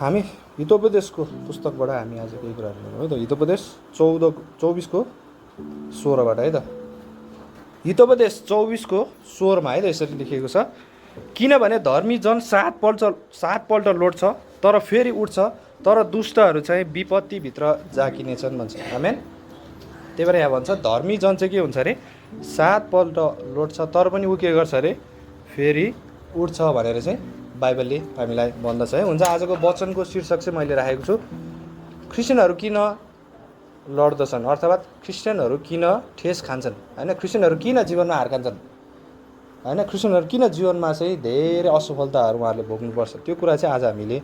हामी हितोपदेशको पुस्तकबाट हामी आज केही कुराहरू हेरौँ है त। हितोपदेश 24:16बाट है त। हितोपदेश 24:16 है त यसरी लेखिएको छ, किनभने धर्मी जन 7 पल्ट लोट्छ तर फेरि उठ्छ, तर दुष्टहरू चाहिँ विपत्तिभित्र जाकिनेछन् भन्छ। आमेन। त्यही भएर यहाँ भन्छ धर्मी जन चाहिँ के हुन्छ अरे, 7 पल्ट लोट्छ तर पनि ऊ के गर्छ अरे, फेरि उठ्छ भनेर चाहिँ बाइबलले हामीलाई भन्दछ है। हुन्छ, आजको वचनको शीर्षक चाहिँ मैले राखेको छु, क्रिस्चियनहरू किन लड्दछन् अर्थात् क्रिस्चियनहरू किन ठेस खान्छन् होइन, क्रिस्चियनहरू किन जीवनमा हार खान्छन् होइन, क्रिस्चियनहरू किन जीवनमा चाहिँ धेरै असफलताहरू उहाँहरूले भोग्नुपर्छ, त्यो कुरा चाहिँ आज हामीले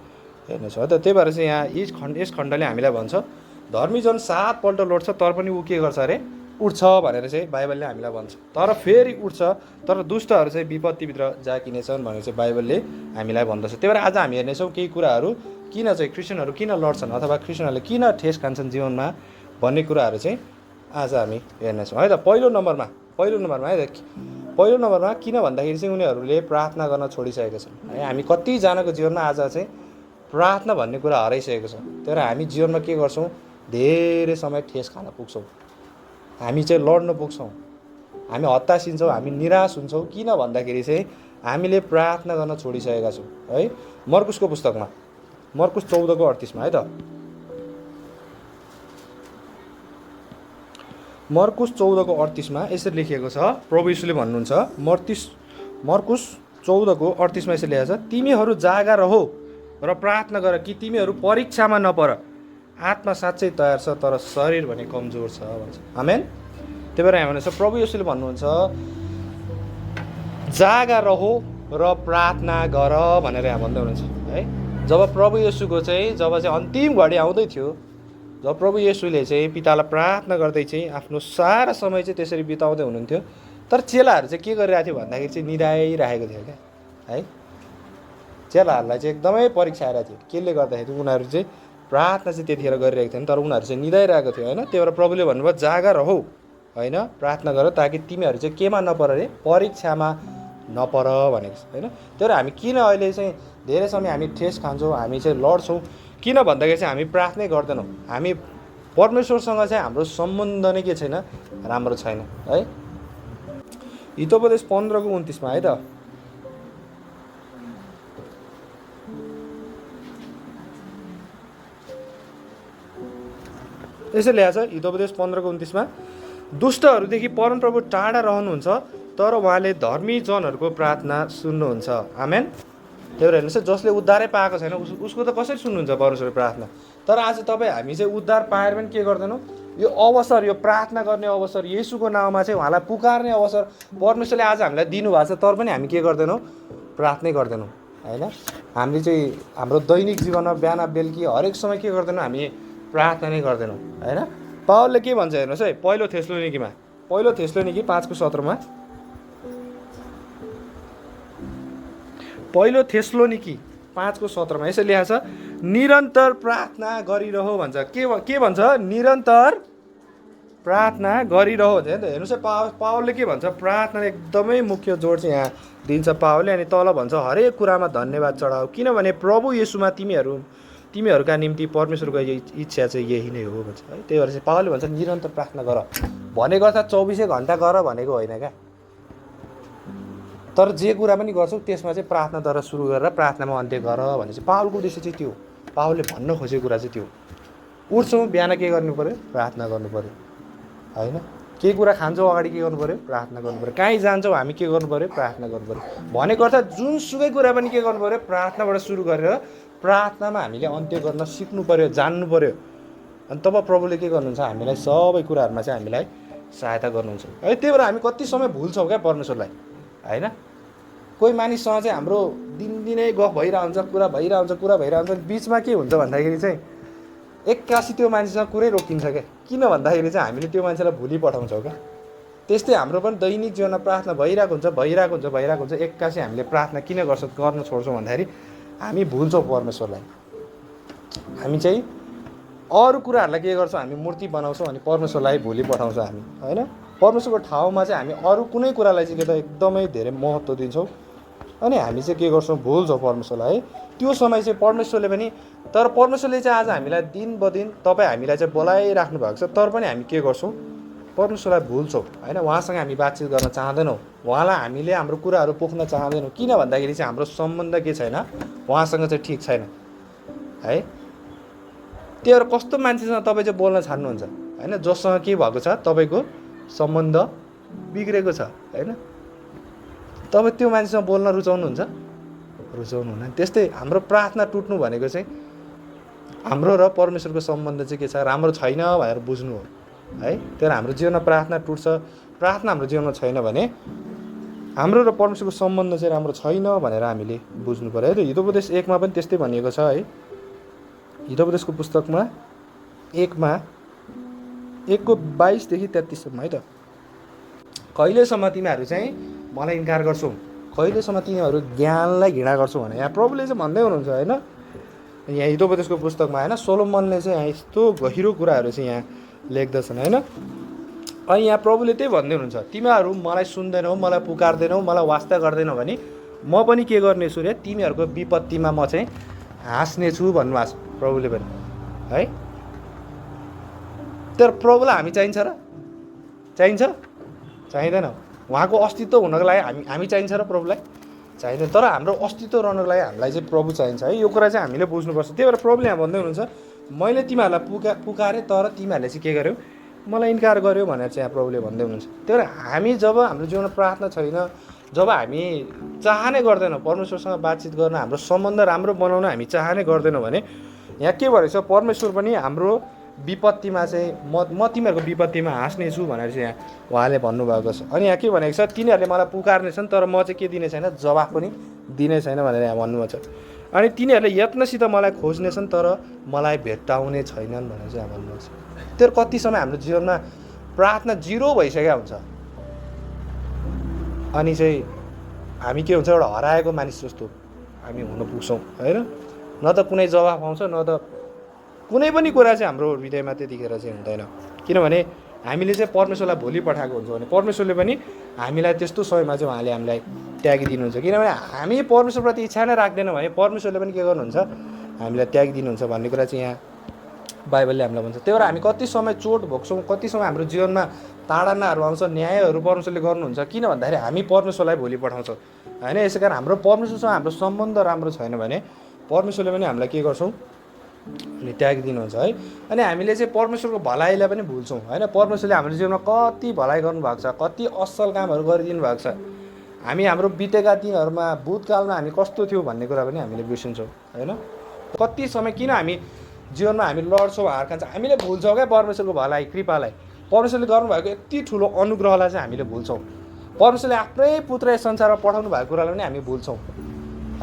हेर्नेछौँ है त। त्यही भएर चाहिँ यहाँ यस खण्डले हामीलाई भन्छ धर्मी जन 7 पल्ट लोट्छ तर पनि ऊ के गर्छ अरे, उठ्छ भनेर चाहिँ बाइबलले हामीलाई भन्छ, तर फेरि उठ्छ, तर दुष्टहरू चाहिँ विपत्तिभित्र जाकिनेछन् भनेर चाहिँ बाइबलले हामीलाई भन्दछ। त्यही भएर आज हामी हेर्नेछौँ केही कुराहरू, किन चाहिँ क्रिस्चियनहरू किन लड्छन् अथवा क्रिस्चियनहरूले किन ठेस खान्छन् जीवनमा भन्ने कुराहरू चाहिँ आज हामी हेर्नेछौँ है त। पहिलो नम्बरमा है त, पहिलो नम्बरमा किन भन्दाखेरि चाहिँ उनीहरूले प्रार्थना गर्न छोडिसकेका छन् है। हामी कतिजनाको जीवनमा आज चाहिँ प्रार्थना भन्ने कुरा हराइसकेको छ। त्यही भएर हामी जीवनमा के गर्छौँ, धेरै समय ठेस खान पुग्छौँ, हामी चाहिँ लड्न पुग्छौँ, हामी हतासिन्छौँ, हामी निराश हुन्छौँ। किन भन्दाखेरि चाहिँ हामीले प्रार्थना गर्न छोडिसकेका छौँ है। मर्कुसको पुस्तकमा मर्कुस 14:38 है त, मर्कुस 14:38 यसरी लेखिएको छ, प्रभु यीशुले भन्नुहुन्छ, मर्कुस 14:38 यसरी लेखेको छ, तिमीहरू जागा रहो र प्रार्थना गर कि तिमीहरू परीक्षामा नपर, आत्मा साँच्चै तयार छ तर शरीर भने कमजोर छ भन्छ। आमेन। त्यही भएर यहाँ भन्नुहुन्छ प्रभु यीशुले भन्नुहुन्छ जागा रहो र प्रार्थना गर भनेर यहाँ भन्दै हुनुहुन्छ है। जब प्रभु यीशुको चाहिँ अन्तिम घडी आउँदै थियो, जब प्रभु यीशुले चाहिँ पितालाई प्रार्थना गर्दै चाहिँ आफ्नो सारा समय चाहिँ त्यसरी बिताउँदै हुनुहुन्थ्यो, तर चेलाहरू चाहिँ के गरिरहेको थियो भन्दाखेरि चाहिँ निदाइरहेको थियो क्या है। चेलाहरूलाई चाहिँ एकदमै परीक्षा आइरहेको थियो, केले गर्दाखेरि उनीहरू चाहिँ प्रार्थना चाहिँ त्यतिखेर गरिरहेको थिएन, तर उनीहरू चाहिँ निदाइरहेको थियो होइन। त्यही भएर प्रभुले भन्नुभयो जागा रहो होइन, प्रार्थना गर ताकि तिमीहरू चाहिँ केमा नपर अरे, परीक्षामा नपर भनेको छ होइन। त्यही भएर हामी किन अहिले चाहिँ धेरै समय हामी ठेस खान्छौँ, हामी चाहिँ लड्छौँ, किन भन्दाखेरि चाहिँ हामी प्रार्थनै गर्दैनौँ, हामी परमेश्वरसँग चाहिँ हाम्रो सम्बन्ध नै के छैन, राम्रो छैन है। हितोपदेश 15:29 है त, यसरी लेखेको छ हितोपदेश 15:29, दुष्टहरूदेखि परमप्रभु टाढा रहनुहुन्छ तर उहाँले धर्मी जनहरूको प्रार्थना सुन्नुहुन्छ। आमेन। त्यही भएर हेर्नुहोस्, जसले उद्धारै पाएको छैन उसको त कसरी सुन्नुहुन्छ परमेश्वरको प्रार्थना। तर आज हामी चाहिँ उद्धार पाएर पनि के गर्दैनौँ, यो अवसर, यो प्रार्थना गर्ने अवसर, येशूको नाउँमा चाहिँ उहाँलाई पुकार्ने अवसर परमेश्वरले आज हामीलाई दिनुभएको छ, तर पनि हामी के गर्दैनौँ, प्रार्थनै गर्दैनौँ होइन। हामीले चाहिँ हाम्रो दैनिक जीवनमा बिहान बेलुकी हरेक समय के गर्दैनौँ, हामी प्रार्थना नै गर्दैनौँ होइन। पावलले के भन्छ हेर्नुहोस् है, पहिलो थेस्लोनिकी 5:17 पहिलो थेस्लोनिकी 5:17 यसरी लेखेको छ, निरन्तर प्रार्थना गरिरहो भन्छ। के भन्छ, निरन्तर प्रार्थना गरिरहो हुन्छ नि त। हेर्नुहोस् है, पावलले के भन्छ, प्रार्थना एकदमै मुख्य जोड चाहिँ यहाँ दिन्छ पावलले। अनि तल भन्छ हरेक कुरामा धन्यवाद चढाऊ किनभने प्रभु येशूमा तिमीहरूका निम्ति परमेश्वरको इच्छा चाहिँ यही नै हो भन्छ है। त्यही भएर चाहिँ पावलले भन्छ निरन्तर प्रार्थना गर भनेको अर्थात् 24 घन्टा गर भनेको होइन क्या, तर जे कुरा पनि गर्छौ त्यसमा चाहिँ प्रार्थनाद्वारा सुरु गरेर प्रार्थनामा अन्त्य गर भने चाहिँ पावलको उद्देश्य चाहिँ त्यो, पावलले भन्न खोजेको कुरा चाहिँ त्यो। उठ्छौँ बिहान के गर्नु पऱ्यो, प्रार्थना गर्नु पऱ्यो होइन। केही कुरा खान्छौँ अगाडि के गर्नु पऱ्यो, प्रार्थना गर्नु पऱ्यो। काहीँ जान्छौँ हामी के गर्नु पऱ्यो, प्रार्थना गर्नु पऱ्यो भनेको अर्थात् जुनसुकै कुरा पनि के गर्नु पऱ्यो, प्रार्थनाबाट सुरु गरेर प्रार्थनामा हामीले अन्त्य गर्न सिक्नु पऱ्यो, जान्नु पऱ्यो। अनि तब प्रभुले के गर्नुहुन्छ, हामीलाई सबै कुराहरूमा चाहिँ हामीलाई सहायता गर्नुहुन्छ है। त्यही भएर हामी कति समय भुल्छौँ क्या परमेश्वरलाई होइन। कोही मानिससँग चाहिँ हाम्रो दिनदिनै गफ भइरहन्छ, कुरा भइरहन्छ, बिचमा के हुन्छ भन्दाखेरि चाहिँ एक्कासी त्यो मान्छेसँग कुरै रोकिन्छ क्या। किन भन्दाखेरि चाहिँ हामीले त्यो मान्छेलाई भुलि पठाउँछौँ क्या। त्यस्तै हाम्रो पनि दैनिक जीवनमा प्रार्थना भइरहेको हुन्छ, एक्कासी हामीले प्रार्थना किन गर्न छोड्छौँ भन्दाखेरि हामी भुल्छौँ परमेश्वरलाई हामी चाहिँ अरू कुराहरूलाई के गर्छौँ, हामी मूर्ति बनाउँछौँ अनि परमेश्वरलाई भोलि पठाउँछौँ हामी, होइन। परमेश्वरको ठाउँमा चाहिँ हामी अरू कुनै कुरालाई चाहिँ के त एकदमै धेरै महत्त्व दिन्छौँ अनि हामी चाहिँ के गर्छौँ, भुल्छौँ परमेश्वरलाई, है। त्यो समय चाहिँ परमेश्वरले पनि, तर परमेश्वरले चाहिँ आज हामीलाई दिन बदिन तपाईँ हामीलाई चाहिँ बोलाइराख्नु भएको छ, तर पनि हामी के गर्छौँ, परमेश्वरलाई भुल्छौँ, होइन। उहाँसँग हामी बातचित गर्न चाहँदैनौँ, उहाँलाई हामीले हाम्रो कुराहरू पोख्न चाहँदैनौँ। किन भन्दाखेरि चाहिँ हाम्रो सम्बन्ध के छैन, उहाँसँग चाहिँ ठिक छैन, है। त्यो कस्तो मान्छेसँग तपाईँ चाहिँ बोल्न छाड्नुहुन्छ, होइन, जोसँग के भएको छ, तपाईँको सम्बन्ध बिग्रेको छ, होइन। तपाईँ त्यो मान्छेसँग बोल्न रुचाउनुहुन्छ, रुचाउनुहुन्न। त्यस्तै हाम्रो प्रार्थना टुट्नु भनेको चाहिँ हाम्रो र परमेश्वरको सम्बन्ध चाहिँ के छ, राम्रो छैन भनेर बुझ्नु हो, है। तर हाम्रो जीवनमा प्रार्थना टुट्छ, प्रार्थना हाम्रो जीवनमा छैन भने हाम्रो र परमेश्वरको सम्बन्ध चाहिँ राम्रो छैन भनेर हामीले बुझ्नु पर्यो, है। त हितोपदेश 1 मा पनि त्यस्तै भनिएको छ, है। हितोपदेशको पुस्तकमा 1:22 देखि 33सम्म, है त। कहिलेसम्म तिमीहरू चाहिँ मलाई इन्कार गर्छौ, कहिलेसम्म तिमीहरू ज्ञानलाई घृणा गर्छौ भने यहाँ प्रभुले चाहिँ भन्दै हुनुहुन्छ, होइन। यहाँ हितोपदेशको पुस्तकमा, होइन, सोलोमनले चाहिँ यहाँ यस्तो गहिरो कुराहरू चाहिँ यहाँ लेख्दछन्, होइन। अनि यहाँ प्रभुले त्यही भन्दै हुनुहुन्छ, तिमीहरू मलाई सुन्दैनौ, मलाई पुकार्दैनौ, मलाई वास्ता गर्दैनौ भने म पनि के गर्नेछु रे, तिमीहरूको विपत्तिमा म चाहिँ हाँस्नेछु भन्नुभएको छ प्रभुले पनि, है। तर प्रभुलाई हामी चाहिन्छ र, चाहिन्छ, चाहिँदैन। उहाँको अस्तित्व हुनको लागि हामी चाहिन्छ र प्रभुलाई चाहिँदैन। तर हाम्रो अस्तित्व रहनको लागि हामीलाई चाहिँ प्रभु चाहिन्छ, है। यो कुरा चाहिँ हामीले बुझ्नुपर्छ। त्यही भएर प्रभुले यहाँ भन्दै हुनुहुन्छ, मैले तिमीहरूलाई पुकारेँ तर तिमीहरूले चाहिँ के गर्यौ, मलाई इन्कार गर्यो भनेर चाहिँ यहाँ प्रभुले भन्दै हुनुहुन्छ। त्यही भएर हामी जब हाम्रो जीवनमा प्रार्थना छैन, जब हामी चाहनै गर्दैनौँ परमेश्वरसँग बातचित गर्न, हाम्रो सम्बन्ध राम्रो बनाउन हामी चाहनै गर्दैनौँ भने यहाँ के भनेको छ, परमेश्वर पनि हाम्रो विपत्तिमा चाहिँ म तिमीहरूको विपत्तिमा हाँस्नेछु भनेर चाहिँ यहाँ उहाँले भन्नुभएको छ। अनि यहाँ के भनेको छ, तिनीहरूले मलाई पुकार्नेछन् तर म चाहिँ के दिने छैन, जवाफ पनि दिने छैन भनेर यहाँ भन्नुभएको छ। अनि तिनीहरूले यत्नसित मलाई खोज्नेछन् तर मलाई भेट्टाउने छैनन् भनेर चाहिँ यहाँ भन्नुभएको छ। त्यो कति समय हाम्रो जीवनमा प्रार्थना जिरो भइसकेको हुन्छ अनि चाहिँ हामी के हुन्छ, एउटा हराएको मानिस जस्तो हामी हुन पुग्छौँ, होइन। न त कुनै जवाफ आउँछ, न त कुनै पनि कुरा चाहिँ हाम्रो हृदयमा त्यतिखेर चाहिँ हुँदैन। किनभने हामीले चाहिँ परमेश्वरलाई भोलि पठाएको हुन्छ भने परमेश्वरले पनि हामीलाई त्यस्तो समयमा चाहिँ उहाँले हामीलाई त्यागिदिनुहुन्छ। किनभने हामी परमेश्वरप्रति इच्छा नै राख्दैनौँ भने परमेश्वरले पनि के गर्नुहुन्छ, हामीलाई त्यागिदिनुहुन्छ भन्ने कुरा चाहिँ यहाँ बाइबलले हामीलाई भन्छ। त्यही भएर हामी कति समय चोट भोग्छौँ, कति समय हाम्रो जीवनमा ताडनाहरू आउँछ, न्यायहरू परमेश्वरले गर्नुहुन्छ, किन भन्दाखेरि हामी परमेश्वरलाई भोलि पठाउँछौँ, होइन। यसै कारण हाम्रो परमेश्वरसँग हाम्रो सम्बन्ध राम्रो छैन भने परमेश्वरले पनि हामीलाई के गर्छौँ, अनि त्यागिदिनुहुन्छ, है। अनि हामीले चाहिँ परमेश्वरको भलाइलाई पनि भुल्छौँ, होइन। परमेश्वरले हाम्रो जीवनमा कति भलाइ गर्नुभएको छ, कति असल कामहरू गरिदिनु भएको छ, हामी हाम्रो बितेका दिनहरूमा भूतकालमा हामी कस्तो थियौँ भन्ने कुरा पनि हामीले बिर्सिन्छौँ, होइन। कति समय किन हामी जीवनमा हामी लड्छौँ, हार खान्छौँ, हामीले भुल्छौँ क्या परमेश्वरको भलाइ, कृपालाई, परमेश्वरले गर्नुभएको यति ठुलो अनुग्रहलाई चाहिँ हामीले भुल्छौँ। परमेश्वरले आफ्नै पुत्र यस संसारमा पठाउनु भएको कुरालाई पनि हामी भुल्छौँ,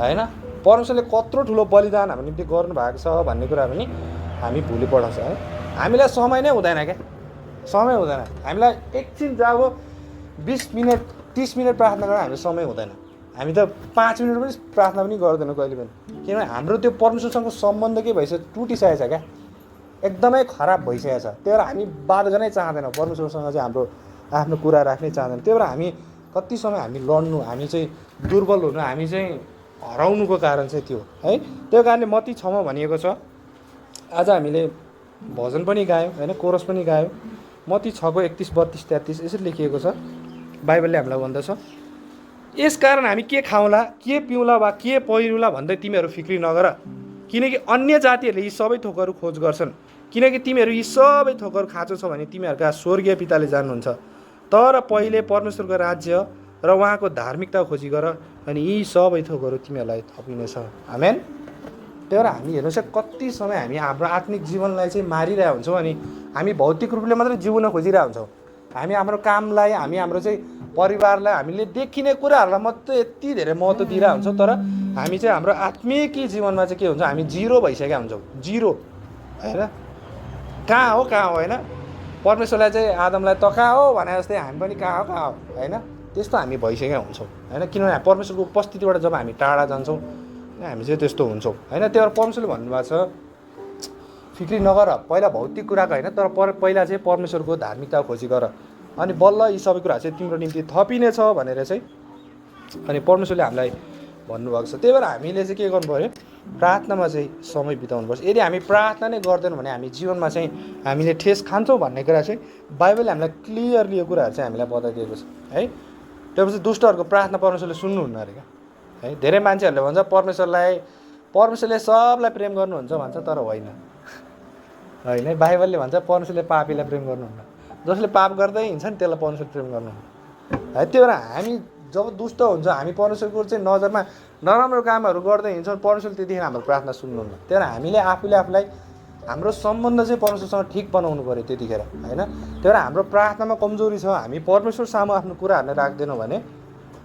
होइन। परमेश्वरले कत्रो ठुलो बलिदान हाम्रो निम्ति गर्नुभएको छ भन्ने कुरा पनि हामी भुलि पठाउँछ, है। हामीलाई समय नै हुँदैन क्या, समय हुँदैन। हामीलाई एकछिन जब 20 मिनट 30 मिनट प्रार्थना गर्न हामीलाई समय हुँदैन। हामी त 5 मिनट पनि प्रार्थना पनि गर्दैनौँ कहिले पनि, किनभने हाम्रो त्यो परमेश्वरसँग सम्बन्ध के भइसक्यो, टुटिसकेको छ क्या, एकदमै खराब भइसकेको छ। त्यही भएर हामी बात गर्नै चाहँदैनौँ, परमेश्वरसँग चाहिँ हाम्रो आफ्नो कुरा राख्नै चाहँदैन। त्यही भएर हामी कति समय हामी लड्नु, हामी चाहिँ दुर्बल हुनु, हामी चाहिँ हराउनुको कारण चाहिँ त्यो, है। त्यो कारणले मत्ती 6 मा भनिएको छ, आज हामीले भजन पनि गायौँ, होइन, कोरस पनि गायौँ। मत्ती 6 को 31, 32, 33 यसरी लेखिएको छ, बाइबलले हामीलाई भन्दछ, यस कारण हामी के खाउँला, के पिउँला वा के पहिरौँला भन्दै तिमीहरू फिक्री नगर, किनकि अन्य जातिहरूले यी सबै थोकहरू खोज गर्छन्, किनकि तिमीहरू यी सबै थोकहरू खाँचो छ भने तिमीहरूका स्वर्गीय पिताले जान्नुहुन्छ। तर पहिले परमेश्वरको राज्य र उहाँको धार्मिकता खोजी गर अनि यी सबै थोकहरू तिमीहरूलाई थपिनेछ। आमेन। त्यही भएर हामी हेर्नुहोस्, कति समय हामी हाम्रो आत्मिक जीवनलाई चाहिँ मारिरहेको हुन्छौँ अनि हामी भौतिक रूपले मात्रै जिउन खोजिरहेको हुन्छौँ। हामी हाम्रो कामलाई, हामी हाम्रो चाहिँ परिवारलाई, हामीले देखिने कुराहरूलाई मात्रै यति धेरै महत्त्व दिइरहेको हुन्छौँ, तर हामी चाहिँ हाम्रो आत्मिक जीवनमा चाहिँ के हुन्छ, हामी जिरो भइसकेका हुन्छौँ, जिरो, होइन। कहाँ हो, होइन। परमेश्वरलाई चाहिँ आदमलाई त कहाँ हो भने जस्तै हामी पनि कहाँ हो, होइन। त्यस्तो हामी भइसकेका हुन्छौँ, होइन। किनभने परमेश्वरको उपस्थितिबाट जब हामी टाढा जान्छौँ हामी चाहिँ त्यस्तो हुन्छौँ, होइन। त्यही भएर परमेश्वरले भन्नुभएको छ, फिक्री नगर, पहिला भौतिक कुराको होइन, तर पहिला चाहिँ परमेश्वरको धार्मिकता खोजी गर, अनि बल्ल यी सबै कुराहरू चाहिँ तिम्रो निम्ति थपिनेछ भनेर चाहिँ अनि परमेश्वरले हामीलाई भन्नुभएको छ। त्यही भएर हामीले चाहिँ के गर्नु पऱ्यो, प्रार्थनामा चाहिँ समय बिताउनुपर्छ। यदि हामी प्रार्थना नै गर्दैनौँ भने हामी जीवनमा चाहिँ हामीले ठेस खान्छौँ भन्ने कुरा चाहिँ बाइबलले हामीलाई क्लियरली यो कुराहरू चाहिँ हामीलाई बताइदिएको छ है। त्यसपछि दुष्टहरूको प्रार्थना परमेश्वरले सुन्नुहुन्न अरे क्या है। धेरै मान्छेहरूले भन्छ परमेश्वरले सबलाई प्रेम गर्नुहुन्छ भन्छ, तर होइन होइन, बाइबलले भन्छ परमेश्वरले पापीलाई प्रेम गर्नुहुन्न, जसले पाप गर्दै हिँड्छ नि त्यसलाई परमेश्वर प्रेम गर्नुहुन्न है। त्यही भएर हामी जब दुष्ट हुन्छ, हामी परमेश्वरको चाहिँ नजरमा नराम्रो कामहरू गर्दै हिँड्छौँ, परमेश्वरले त्यतिखेर हाम्रो प्रार्थना सुन्नुहुन्न। त्यही भएर हामीले आफूलाई हाम्रो सम्बन्ध चाहिँ परमेश्वरसँग ठिक बनाउनु पऱ्यो त्यतिखेर होइन। त्यही भएर हाम्रो प्रार्थनामा कमजोरी छ, हामी परमेश्वर सामु आफ्नो कुराहरूलाई राख्दैनौँ भने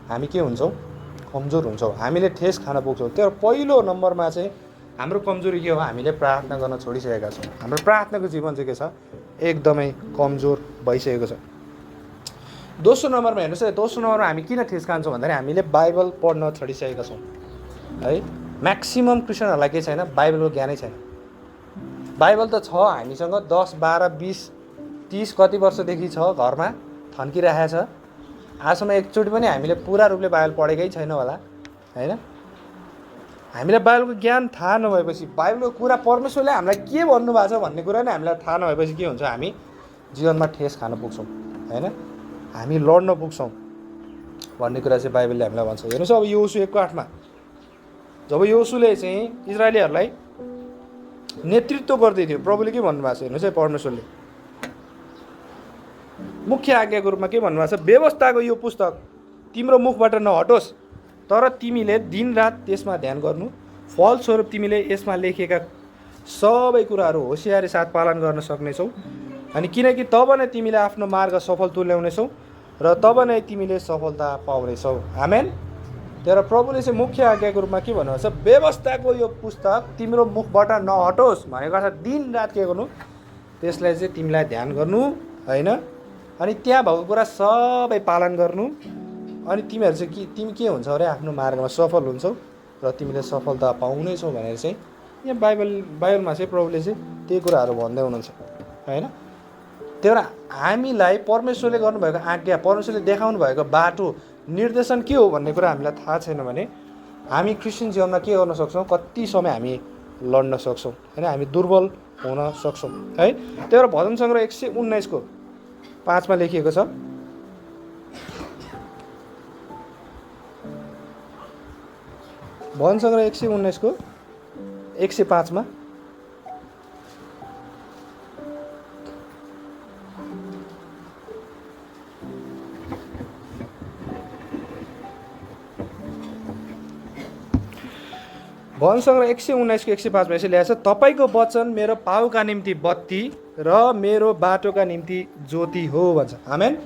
हामी के हुन्छौँ, कमजोर हुन्छौँ, हामीले ठेस खान पुग्छौँ। त्यही भएर पहिलो नम्बरमा चाहिँ हाम्रो कमजोरी के हो, हामीले प्रार्थना गर्न छोडिसकेका छौँ। हाम्रो प्रार्थनाको जीवन चाहिँ के छ, एकदमै कमजोर भइसकेको छ। दोस्रो नम्बरमा हेर्नुहोस् है, दोस्रो नम्बरमा हामी किन ठेस खान्छौँ भन्दाखेरि हामीले बाइबल पढ्न छोडिसकेका छौँ है। म्याक्सिमम क्रिस्चियनहरूलाई के छैन, बाइबलको ज्ञानै छैन। बाइबल त छ हामीसँग 10, 12, 20, 30 कति वर्षदेखि छ, घरमा थन्किरहेको छ। आजसम्म एकचोटि पनि हामीले पुरा रूपले बाइबल पढेकै छैन होला होइन। हामीलाई बाइबलको ज्ञान थाहा नभएपछि, बाइबलको कुरा परमेश्वरले हामीलाई के भन्नुभएको छ भन्ने कुरा नै हामीलाई थाहा नभएपछि के हुन्छ, हामी जीवनमा ठेस खान पुग्छौँ होइन, हामी लड्न पुग्छौँ भन्ने कुरा चाहिँ बाइबलले हामीलाई भन्छ। हेर्नुहोस् अब योसु 1:8 जब योसुले चाहिँ इजरायलीहरूलाई नेतृत्व गर्दै थियो, प्रभुले के भन्नुभएको छ हेर्नुहोस् है, परमेश्वरले मुख्य आज्ञाको रूपमा के भन्नुभएको छ, व्यवस्थाको यो पुस्तक तिम्रो मुखबाट नहटोस्, तर तिमीले दिनरात त्यसमा ध्यान गर्नु, फलस्वरूप तिमीले यसमा लेखिएका सबै कुराहरू होसियारी साथ पालन गर्न सक्नेछौ, अनि किनकि तब नै तिमीले आफ्नो मार्ग सफल तुल्याउनेछौ र तब नै तिमीले सफलता पाउनेछौ। आमेन। तर प्रभुले चाहिँ मुख्य आज्ञाको रूपमा के भन्नुहुन्छ, व्यवस्थाको यो पुस्तक तिम्रो मुखबाट नहटोस् भनेको छ, दिनरात के गर्नु, त्यसलाई चाहिँ तिमीलाई ध्यान गर्नु होइन, अनि त्यहाँ भएको कुरा सबै पालन गर्नु, अनि तिमीहरू चाहिँ तिमी के हुन्छ अरे, आफ्नो मार्गमा सफल हुन्छौ र तिमीले सफलता पाउनेछौ भनेर चाहिँ यहाँ बाइबलमा चाहिँ प्रभुले चाहिँ त्यही कुराहरू भन्दै हुनुहुन्छ होइन। त्यही भएर हामीलाई परमेश्वरले गर्नुभएको आज्ञा, परमेश्वरले देखाउनु भएको बाटो, निर्देशन के हो भन्ने कुरा हामीलाई थाहा छैन भने हामी क्रिस्चियन जीवनमा के गर्न सक्छौँ, कति समय हामी लड्न सक्छौँ होइन, हामी दुर्बल हुन सक्छौँ है। त्यही भएर भजन सङ्ग्रह 119:5 लेखिएको छ, भजन सङ्ग्रह 119:105 भजन सङ्ग्रह 119:105 यसो ल्याएको छ, तपाईँको वचन मेरो पाउका निम्ति बत्ती र मेरो बाटोका निम्ति ज्योति हो भन्छ। आमेन।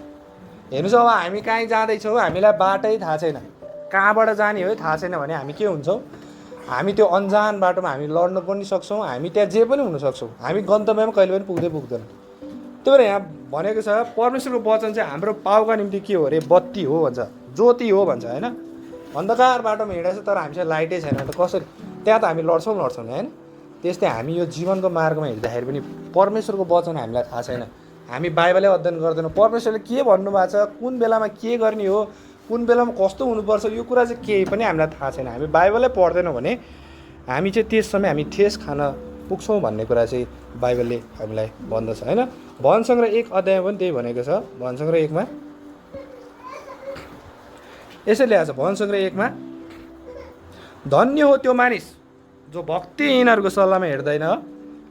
हेर्नुहोस् अब हामी कहीँ जाँदैछौँ, हामीलाई बाटै थाहा छैन, कहाँबाट जाने हो थाहा छैन भने हामी के हुन्छौँ, हामी त्यो अन्जान बाटोमा हामी लड्न पनि सक्छौँ, हामी त्यहाँ जे पनि हुनसक्छौँ, हामी गन्तव्यमा कहिले पनि पुग्दैन। त्यही भएर यहाँ भनेको छ परमेश्वरको वचन चाहिँ हाम्रो पाउका निम्ति के हो अरे, बत्ती हो भन्छ, ज्योति हो भन्छ होइन। अन्धकार बाटोमा हिँडेको छ तर हामीसँग लाइटै छैन त कसरी, त्यहाँ त हामी लड्छौँ होइन। त्यस्तै हामी यो जीवनको मार्गमा हिँड्दाखेरि पनि परमेश्वरको वचन हामीलाई थाहा छैन, हामी बाइबलै अध्ययन गर्दैनौँ, परमेश्वरले के भन्नुभएको छ, कुन बेलामा के गर्ने हो, कुन बेलामा कस्तो हुनुपर्छ, यो कुरा चाहिँ केही पनि हामीलाई थाहा छैन। हामी बाइबलै पढ्दैनौँ भने हामी चाहिँ त्यस समय हामी ठेस खान पुग्छौँ भन्ने कुरा चाहिँ बाइबलले हामीलाई भन्दछ होइन। भजन सङ्ग्रह 1 अध्यायमा पनि त्यही भनेको छ। भजन सङ्ग्रह 1 यसै ल्याएको छ, भजन सङ्ग्रह 1 धन्य हो त्यो मानिस जो भक्तिहीनहरूको सल्लाहमा हिँड्दैन,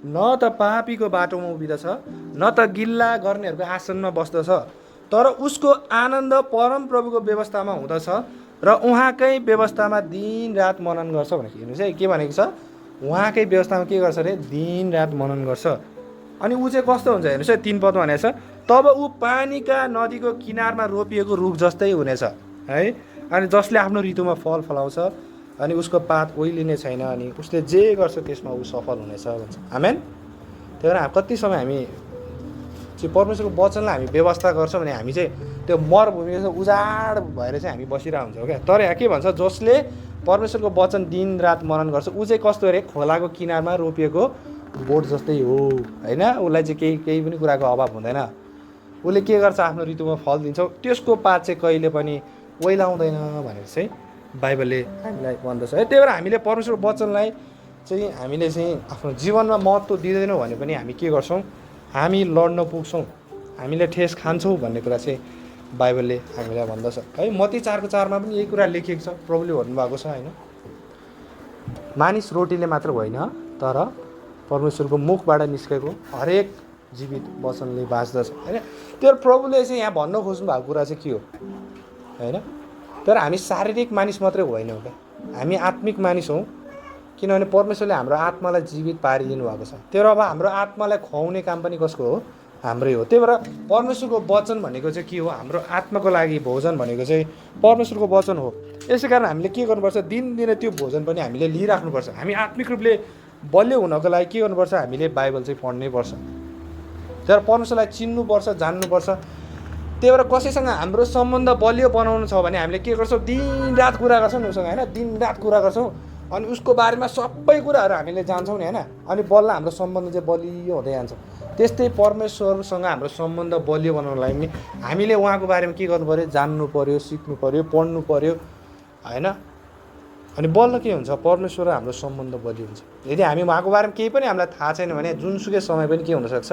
न त पापीको बाटोमा उभिँदछ, न त गिल्ला गर्नेहरूको आसनमा बस्दछ, तर उसको आनन्द परम प्रभुको व्यवस्थामा हुँदछ र उहाँकै व्यवस्थामा दिनरात मनन गर्छ भनेको। हेर्नुहोस् है के भनेको छ, उहाँकै व्यवस्थामा के गर्छ अरे, दिनरात मनन गर्छ। अनि ऊ चाहिँ कस्तो हुन्छ हेर्नुहोस् है, 3 पदमा भनेको छ, तब ऊ पानीका नदीको किनारमा रोपिएको रुख जस्तै हुनेछ है, अनि जसले आफ्नो ऋतुमा फल फलाउँछ, अनि उसको पात ओइलिने छैन, अनि उसले जे गर्छ त्यसमा ऊ सफल हुनेछ भन्छ। आमेन। त्यही भएर कति समय हामी चाहिँ परमेश्वरको वचनलाई हामी व्यवस्था गर्छौँ भने हामी चाहिँ त्यो मरुभूमिको उजाड भएर चाहिँ हामी बसिरहेको हुन्छौँ क्या। तर यहाँ के भन्छ, जसले परमेश्वरको वचन दिनरात मनन गर्छ ऊ चाहिँ कस्तो अरे, खोलाको किनारमा रोपिएको बोट जस्तै हो होइन। उसलाई चाहिँ केही पनि कुराको अभाव हुँदैन। उसले के गर्छ, आफ्नो ऋतुमा फल दिन्छ, त्यसको पात चाहिँ कहिले पनि ओइलाउँदैन भनेर चाहिँ बाइबलले हामीलाई भन्दछ है। त्यही भएर हामीले परमेश्वरको वचनलाई चाहिँ हामीले चाहिँ आफ्नो जीवनमा महत्त्व दिँदैनौँ भने पनि हामी के गर्छौँ, हामी लड्न पुग्छौँ, हामीले ठेस खान्छौँ भन्ने कुरा चाहिँ बाइबलले हामीलाई भन्दछ है। मत्ती 4:4 पनि यही कुरा लेखिएको छ, प्रभुले भन्नुभएको छ होइन, मानिस रोटीले मात्र होइन तर परमेश्वरको मुखबाट निस्केको हरेक जीवित वचनले बाँच्दछ होइन। त्यो प्रभुले चाहिँ यहाँ भन्न खोज्नु भएको कुरा चाहिँ के हो होइन। तर हामी शारीरिक मानिस मात्रै होइनौँ क्या, हामी आत्मिक मानिस हौँ, किनभने परमेश्वरले हाम्रो आत्मालाई जीवित पारिदिनु भएको छ। त्यो अब हाम्रो आत्मालाई खुवाउने काम पनि कसको हो, हाम्रै हो। त्यही भएर परमेश्वरको वचन भनेको चाहिँ के हो, हाम्रो आत्माको लागि भोजन भनेको चाहिँ परमेश्वरको वचन हो। यसै कारण हामीले के गर्नुपर्छ, दिनदिनै त्यो भोजन पनि हामीले लिइराख्नुपर्छ। हामी आत्मिक रूपले बलियो हुनको लागि के गर्नुपर्छ, हामीले बाइबल चाहिँ पढ्नै पर्छ। तर परमेश्वरलाई चिन्नुपर्छ, जान्नुपर्छ। त्यही भएर कसैसँग हाम्रो सम्बन्ध बलियो बनाउनु छ भने हामीले के गर्छौँ, दिनरात कुरा गर्छौँ नि उसँग होइन, दिनरात कुरा गर्छौँ अनि उसको बारेमा सबै कुराहरू हामीले जान्छौँ नि होइन, अनि बल्ल हाम्रो सम्बन्ध चाहिँ बलियो हुँदै जान्छ। त्यस्तै परमेश्वरसँग हाम्रो सम्बन्ध बलियो बनाउनलाई पनि हामीले उहाँको बारेमा के गर्नु पऱ्यो, जान्नु पऱ्यो, सिक्नु पऱ्यो, पढ्नु पऱ्यो होइन। अनि बल्ल के हुन्छ, परमेश्वर र हाम्रो सम्बन्ध बलियो हुन्छ। यदि हामी उहाँको बारेमा केही पनि हामीलाई थाहा छैन भने जुनसुकै समय पनि के हुनसक्छ,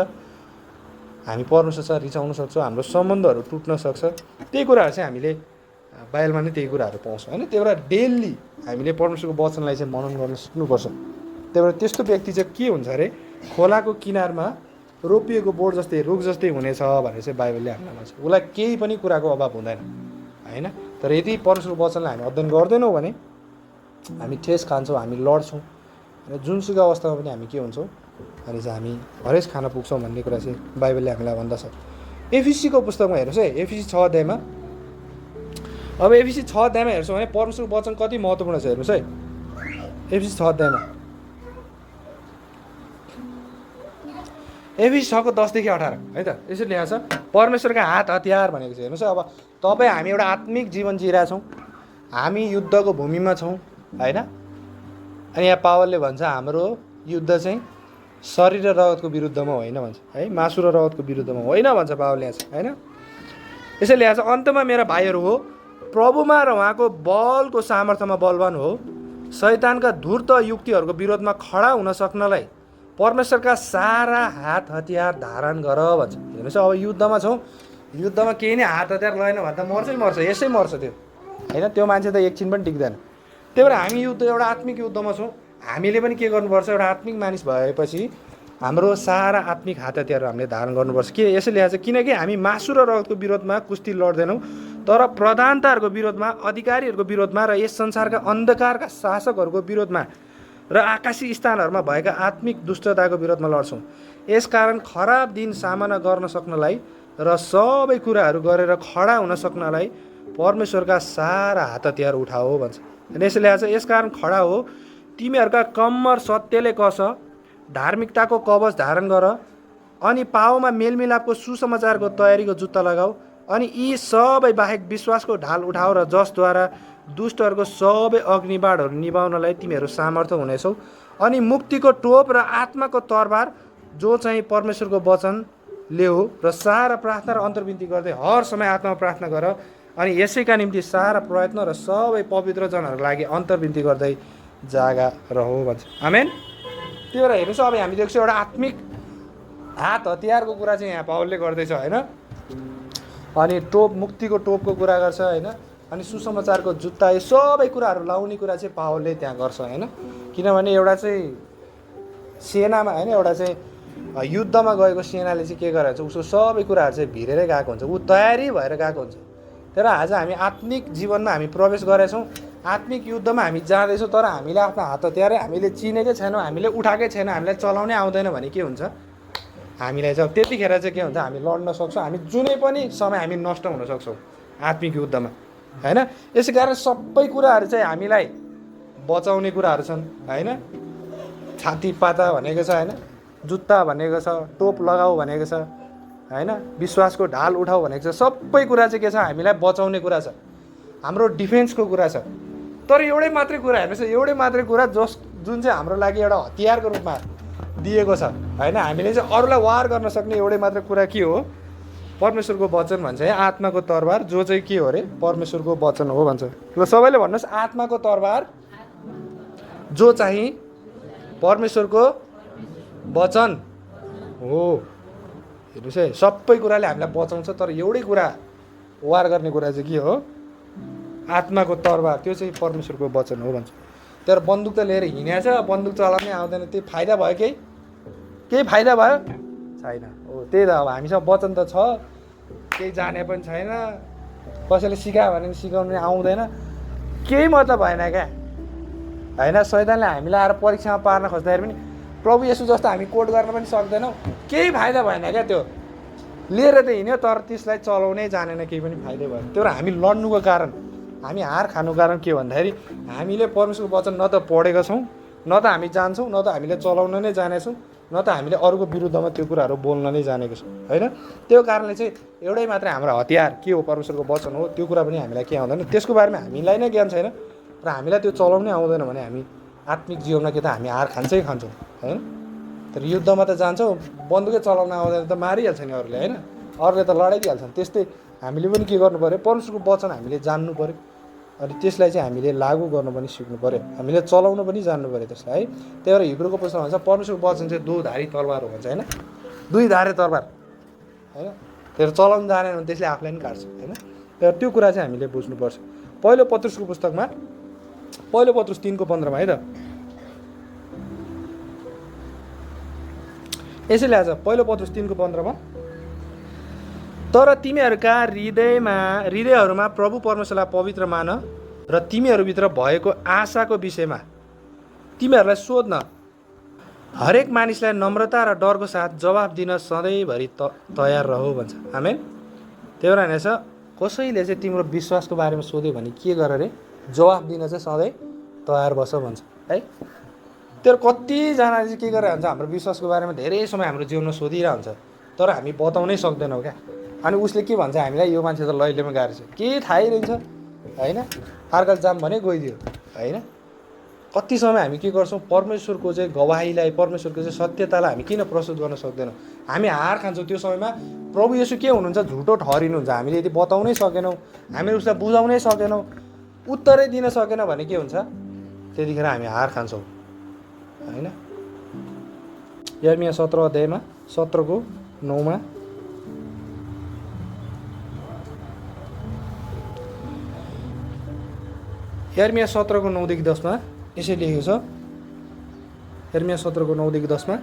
हामी परमेश्वरसँग रिसाउन सक्छौँ, हाम्रो सम्बन्धहरू टुट्न सक्छ। त्यही कुराहरू चाहिँ हामीले बाइबलमा नै त्यही कुराहरू पाउँछौँ होइन। त्यही भएर डेली हामीले परमेश्वरको वचनलाई चाहिँ मनन गर्न सिक्नुपर्छ। त्यही भएर त्यस्तो व्यक्ति चाहिँ के हुन्छ अरे, खोलाको किनारमा रोपिएको बोट जस्तै, रुख जस्तै हुनेछ भनेर चाहिँ बाइबलले हामीलाई भन्छ। उसलाई केही पनि कुराको अभाव हुँदैन होइन। तर यदि परमेश्वरको वचनलाई हामी अध्ययन गर्दैनौँ भने हामी ठेस खान्छौँ, हामी लड्छौँ र जुनसुकै अवस्थामा पनि हामी के हुन्छौँ, अनि चाहिँ हामी हरेस खान पुग्छौँ भन्ने कुरा चाहिँ बाइबलले हामीलाई भन्दछ। एफिसीको पुस्तकमा हेर्नुहोस् है, एफिसी 6 अध्यायमा। अब एफिसी 6 अध्यायमा हेर्छौँ भने परमेश्वरको वचन कति महत्त्वपूर्ण छ हेर्नुहोस् है। एफिसी 6 अध्यायमा, एफिसी 6को 10 देखि 18 है त, यसरी लेखेको छ, परमेश्वरका हात हतियार भनेको छ। हेर्नुहोस् है, अब तपाईँ हामी एउटा आत्मिक जीवन जिइरहेछौँ, हामी युद्धको भूमिमा छौँ होइन। अनि यहाँ पावलले भन्छ हाम्रो युद्ध चाहिँ शरीर र रगतको विरुद्धमा होइन भन्छ है, मासु र रगतको विरुद्धमा होइन भन्छ पावलले यहाँ चाहिँ होइन। यसैले यहाँ चाहिँ अन्तमा मेरा भाइहरू हो, प्रभुमा र उहाँको बलको सामर्थ्यमा बलवान हो, शैतानका धूर्त युक्तिहरूको विरोधमा खडा हुन सक्नलाई परमेश्वरका सारा हात हतियार धारण गर भन्छ। हेर्नुहोस् अब युद्धमा छौँ, युद्धमा केही नै हात हतियार लगेन भने त मर्छै मर्छ, यसै मर्छ त्यो होइन। त्यो मान्छे त एकछिन पनि टिक्दैन। त्यही भएर हामी युद्ध एउटा आत्मिक युद्धमा छौँ। हामीले पनि के गर्नुपर्छ, एउटा आत्मिक मानिस भएपछि हाम्रो सारा आत्मिक हात हतियार हामीले धारण गर्नुपर्छ। के यसैले आज, किनकि हामी मासु र रगतको विरोधमा कुस्ती लड्दैनौँ, तर प्रधानताहरूको विरोधमा, अधिकारीहरूको विरोधमा र यस संसारका अन्धकारका शासकहरूको विरोधमा र आकाशी स्थानहरूमा भएका आत्मिक दुष्टताको विरोधमा लड्छौँ। यसकारण खराब दिन सामना गर्न सक्नलाई र सबै कुराहरू गरेर खडा हुन सक्नलाई परमेश्वरका सारा हात हतियार उठाओ भन्छ। यसैले आज यसकारण खडा हो, तिमीहरूका कम्मर सत्यले कस, धार्मिकताको कवच धारण गर, अनि पाउमा मेलमिलापको सुसमाचारको तयारीको जुत्ता लगाऊ, अनि यी सबै बाहेक विश्वासको ढाल उठाऊ र जसद्वारा दुष्टहरूको सबै अग्निबाणहरू निभाउनलाई तिमीहरू सामर्थ्य हुनेछौ, अनि मुक्तिको टोप र आत्माको तरबार जो चाहिँ परमेश्वरको वचनले हो, र सारा प्रार्थना र अन्तर्विन्ती गर्दै हर समय आत्मामा प्रार्थना गर, अनि यसैका निम्ति सारा प्रयत्न र सबै पवित्र जनहरूको लागि अन्तर्विन्ती गर्दै जागा रहो भन्छ। आमेन। त्यही भएर हेर्नुहोस्, अब हामी देख्छौँ एउटा आत्मिक हात हतियारको कुरा चाहिँ यहाँ पावलले गर्दैछ होइन। अनि टोप, मुक्तिको टोपको कुरा गर्छ होइन, अनि सुसमाचारको जुत्ता, यो सबै कुराहरू लाउने कुरा चाहिँ पावलले त्यहाँ गर्छ होइन। किनभने एउटा चाहिँ सेनामा होइन, एउटा चाहिँ युद्धमा गएको सेनाले चाहिँ के गरेर उसको सबै कुराहरू चाहिँ भिरेरै गएको हुन्छ, ऊ तयारी भएर गएको हुन्छ। तर आज हामी आत्मिक जीवनमा हामी प्रवेश गरेछौँ, आत्मिक युद्धमा हामी जाँदैछौँ, तर हामीले आफ्नो हात हतियारै हामीले चिनेकै छैनौँ, हामीले उठाएकै छैन, हामीलाई चलाउनै आउँदैन भने के हुन्छ, हामीलाई चाहिँ त्यतिखेर चाहिँ के हुन्छ, हामी लड्न सक्छौँ, हामी जुनै पनि समय हामी नष्ट हुन सक्छौँ आत्मिक युद्धमा होइन। यसै कारण सबै कुराहरू चाहिँ हामीलाई बचाउने कुराहरू छन् होइन। छाती पाता भनेको छ होइन, जुत्ता भनेको छ, टोप लगाऊ भनेको छ होइन, विश्वासको ढाल उठाऊ भनेको छ, सबै कुरा चाहिँ के छ, हामीलाई बचाउने कुरा छ, हाम्रो डिफेन्सको कुरा छ। तर एउटै मात्रै कुरा हेर्नुहोस्, एउटै मात्रै कुरा जुन चाहिँ हाम्रो लागि एउटा हतियारको रूपमा दिएको छ होइन। हामीले चाहिँ अरूलाई वार गर्न सक्ने एउटै मात्र कुरा के हो? परमेश्वरको वचन भन्छ है, आत्माको तरबार, जो चाहिँ के हो अरे? परमेश्वरको वचन हो भन्छ। ल सबैले भन्नुहोस्, आत्माको तरबार जो चाहिँ परमेश्वरको वचन हो। हेर्नुहोस् है, सबै कुराले हामीलाई बचाउँछ, तर एउटै कुरा वार गर्ने कुरा चाहिँ के हो? आत्माको तरबार, त्यो चाहिँ परमेश्वरको वचन हो भन्छ। तर बन्दुक त लिएर हिँडेछ, बन्दुक चलाउनै आउँदैन, त्यो फाइदा भयो? केही फाइदा भयो छैन। हो त्यही त, अब हामीसँग वचन त छ, केही जाने पनि छैन, कसैले सिकायो भने सिकाउनु आउँदैन, केही मतलब भएन क्या होइन। शैतानले हामीलाई आएर परीक्षामा पार्न खोज्दाखेरि पनि प्रभु येशू जस्तो हामी कोट गर्न पनि सक्दैनौँ, केही फाइदा भएन क्या। त्यो लिएर त हिँड्यो, तर त्यसलाई चलाउनै जानेन, केही पनि फाइदै भएन। त्यो हामी लड्नुको कारण, हामी हार खानुको कारण के भन्दाखेरि हामीले परमेश्वरको वचन न त पढेका छौँ, न त हामी जान्छौँ, न त हामीले चलाउन नै जानेछौँ, न त हामीले अरूको विरुद्धमा त्यो कुराहरू बोल्न नै जानेको छौँ होइन। त्यो कारणले चाहिँ एउटै मात्र हाम्रो हतियार के हो? परमेश्वरको वचन हो। त्यो कुरा पनि हामीलाई के आउँदैन, त्यसको बारेमा हामीलाई नै ज्ञान छैन र हामीलाई त्यो चलाउनै आउँदैन भने हामी आत्मिक जीवनमा के त हामी हार खान्छै खान्छौँ होइन। तर युद्धमा त जान्छौँ, बन्दुकै चलाउन आउँदैन त मारिहाल्छ नि अरूले होइन, अरूले त लडाइदिइहाल्छन्। त्यस्तै हामीले पनि के गर्नु पऱ्यो? परमेश्वरको वचन हामीले जान्नु पऱ्यो, अनि त्यसलाई चाहिँ हामीले लागू गर्न पनि सिक्नु पऱ्यो, हामीले चलाउन पनि जान्नु पऱ्यो त्यसलाई है। त्यही भएर हिब्रूको पुस्तकमा भन्छ परमेश्वरको वचन चाहिँ दुईधारी तरबार हो भन्छ होइन, दुईधारे तरबार होइन। त्यही चलाउन जानेन भने त्यसले आफूलाई पनि काट्छ होइन। तर त्यो कुरा चाहिँ हामीले बुझ्नुपर्छ। पहिलो पत्रुसको पुस्तकमा, पहिलो पत्रुस 3:15 है त, यसैले आज पहिलो पत्रुस 3:15 तर तिमीहरूका हृदयहरूमा प्रभु परमेश्वरलाई पवित्र मान र तिमीहरूभित्र भएको आशाको विषयमा तिमीहरूलाई सोध्न हरेक मानिसलाई नम्रता र डरको साथ जवाफ दिन सधैँभरि तयार रहो भन्छ। आमेन। त्यही भएर हेर्नुहोस्, कसैले चाहिँ तिम्रो विश्वासको बारेमा सोध्यो भने के गर अरे? जवाफ दिन चाहिँ सधैँ तयार बस भन्छ है। त्यो कतिजनाले चाहिँ के गरेर हुन्छ, हाम्रो विश्वासको बारेमा धेरै समय हाम्रो जीवनमा सोधिरहेको हुन्छ, तर हामी बताउनै सक्दैनौँ क्या। अनि उसले के भन्छ हामीलाई, यो मान्छे त लैलेमा गाह्रो छ, के थाहै रहन्छ होइन, अर्काल जाम भने गइदियो होइन। कति समय हामी के गर्छौँ, परमेश्वरको चाहिँ गवाहीलाई, परमेश्वरको चाहिँ सत्यतालाई हामी किन प्रस्तुत गर्न सक्दैनौँ? हामी हार खान्छौँ। त्यो समयमा प्रभु येशू के हुनुहुन्छ? झुटो ठहरिनुहुन्छ। हामीले यदि बताउनै सकेनौँ, हामीले उसलाई बुझाउनै सकेनौँ, उत्तरै दिन सकेन भने के हुन्छ? त्यतिखेर हामी हार खान्छौँ होइन। यर्मिया 17 अध्यायमा 17:9 यर्मिया 17:9-10 यसै लेखेको छ। यर्मिया 17:9-10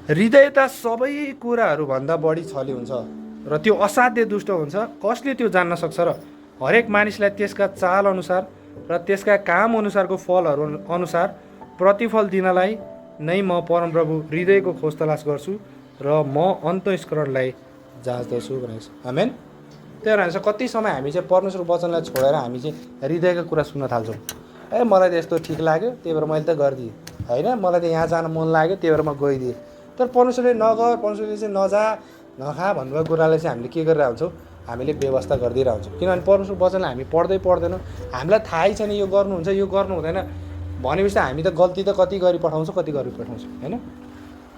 हृदयता सबै कुराहरूभन्दा बढी छली हुन्छ र त्यो असाध्य दुष्ट हुन्छ, कसले त्यो जान्न सक्छ र? हरेक मानिसलाई त्यसका चाल अनुसार र त्यसका काम अनुसारको फलहरू अनुसार प्रतिफल दिनलाई नै म परमप्रभु हृदयको खोज तलास गर्छु र म अन्तस्करणलाई जाँच्दछु भनेको छ। आमेन। त्यही भएर कति समय हामी चाहिँ परमेश्वरको वचनलाई छोडेर हामी चाहिँ हृदयका कुरा सुन्न थाल्छौँ। ए मलाई त यस्तो ठिक लाग्यो, त्यही भएर मैले त गरिदिएँ होइन, मलाई त यहाँ जान मन लाग्यो, त्यही भएर म गइदिएँ। तर परमेश्वरले नगर, परमेश्वरले चाहिँ नजा नखा भन्नुभएको कुरालाई चाहिँ हामीले के गरिरहेको हुन्छौँ? हामीले व्यवस्था गरिदिरहेको हुन्छौँ। किनभने परमेश्वरको वचनलाई हामी पढ्दैनौँ, हामीलाई थाहै छैन यो गर्नुहुन्छ यो गर्नु हुँदैन भनेपछि हामी त गल्ती त कति गरी पठाउँछौँ, कति गरी पठाउँछौँ होइन।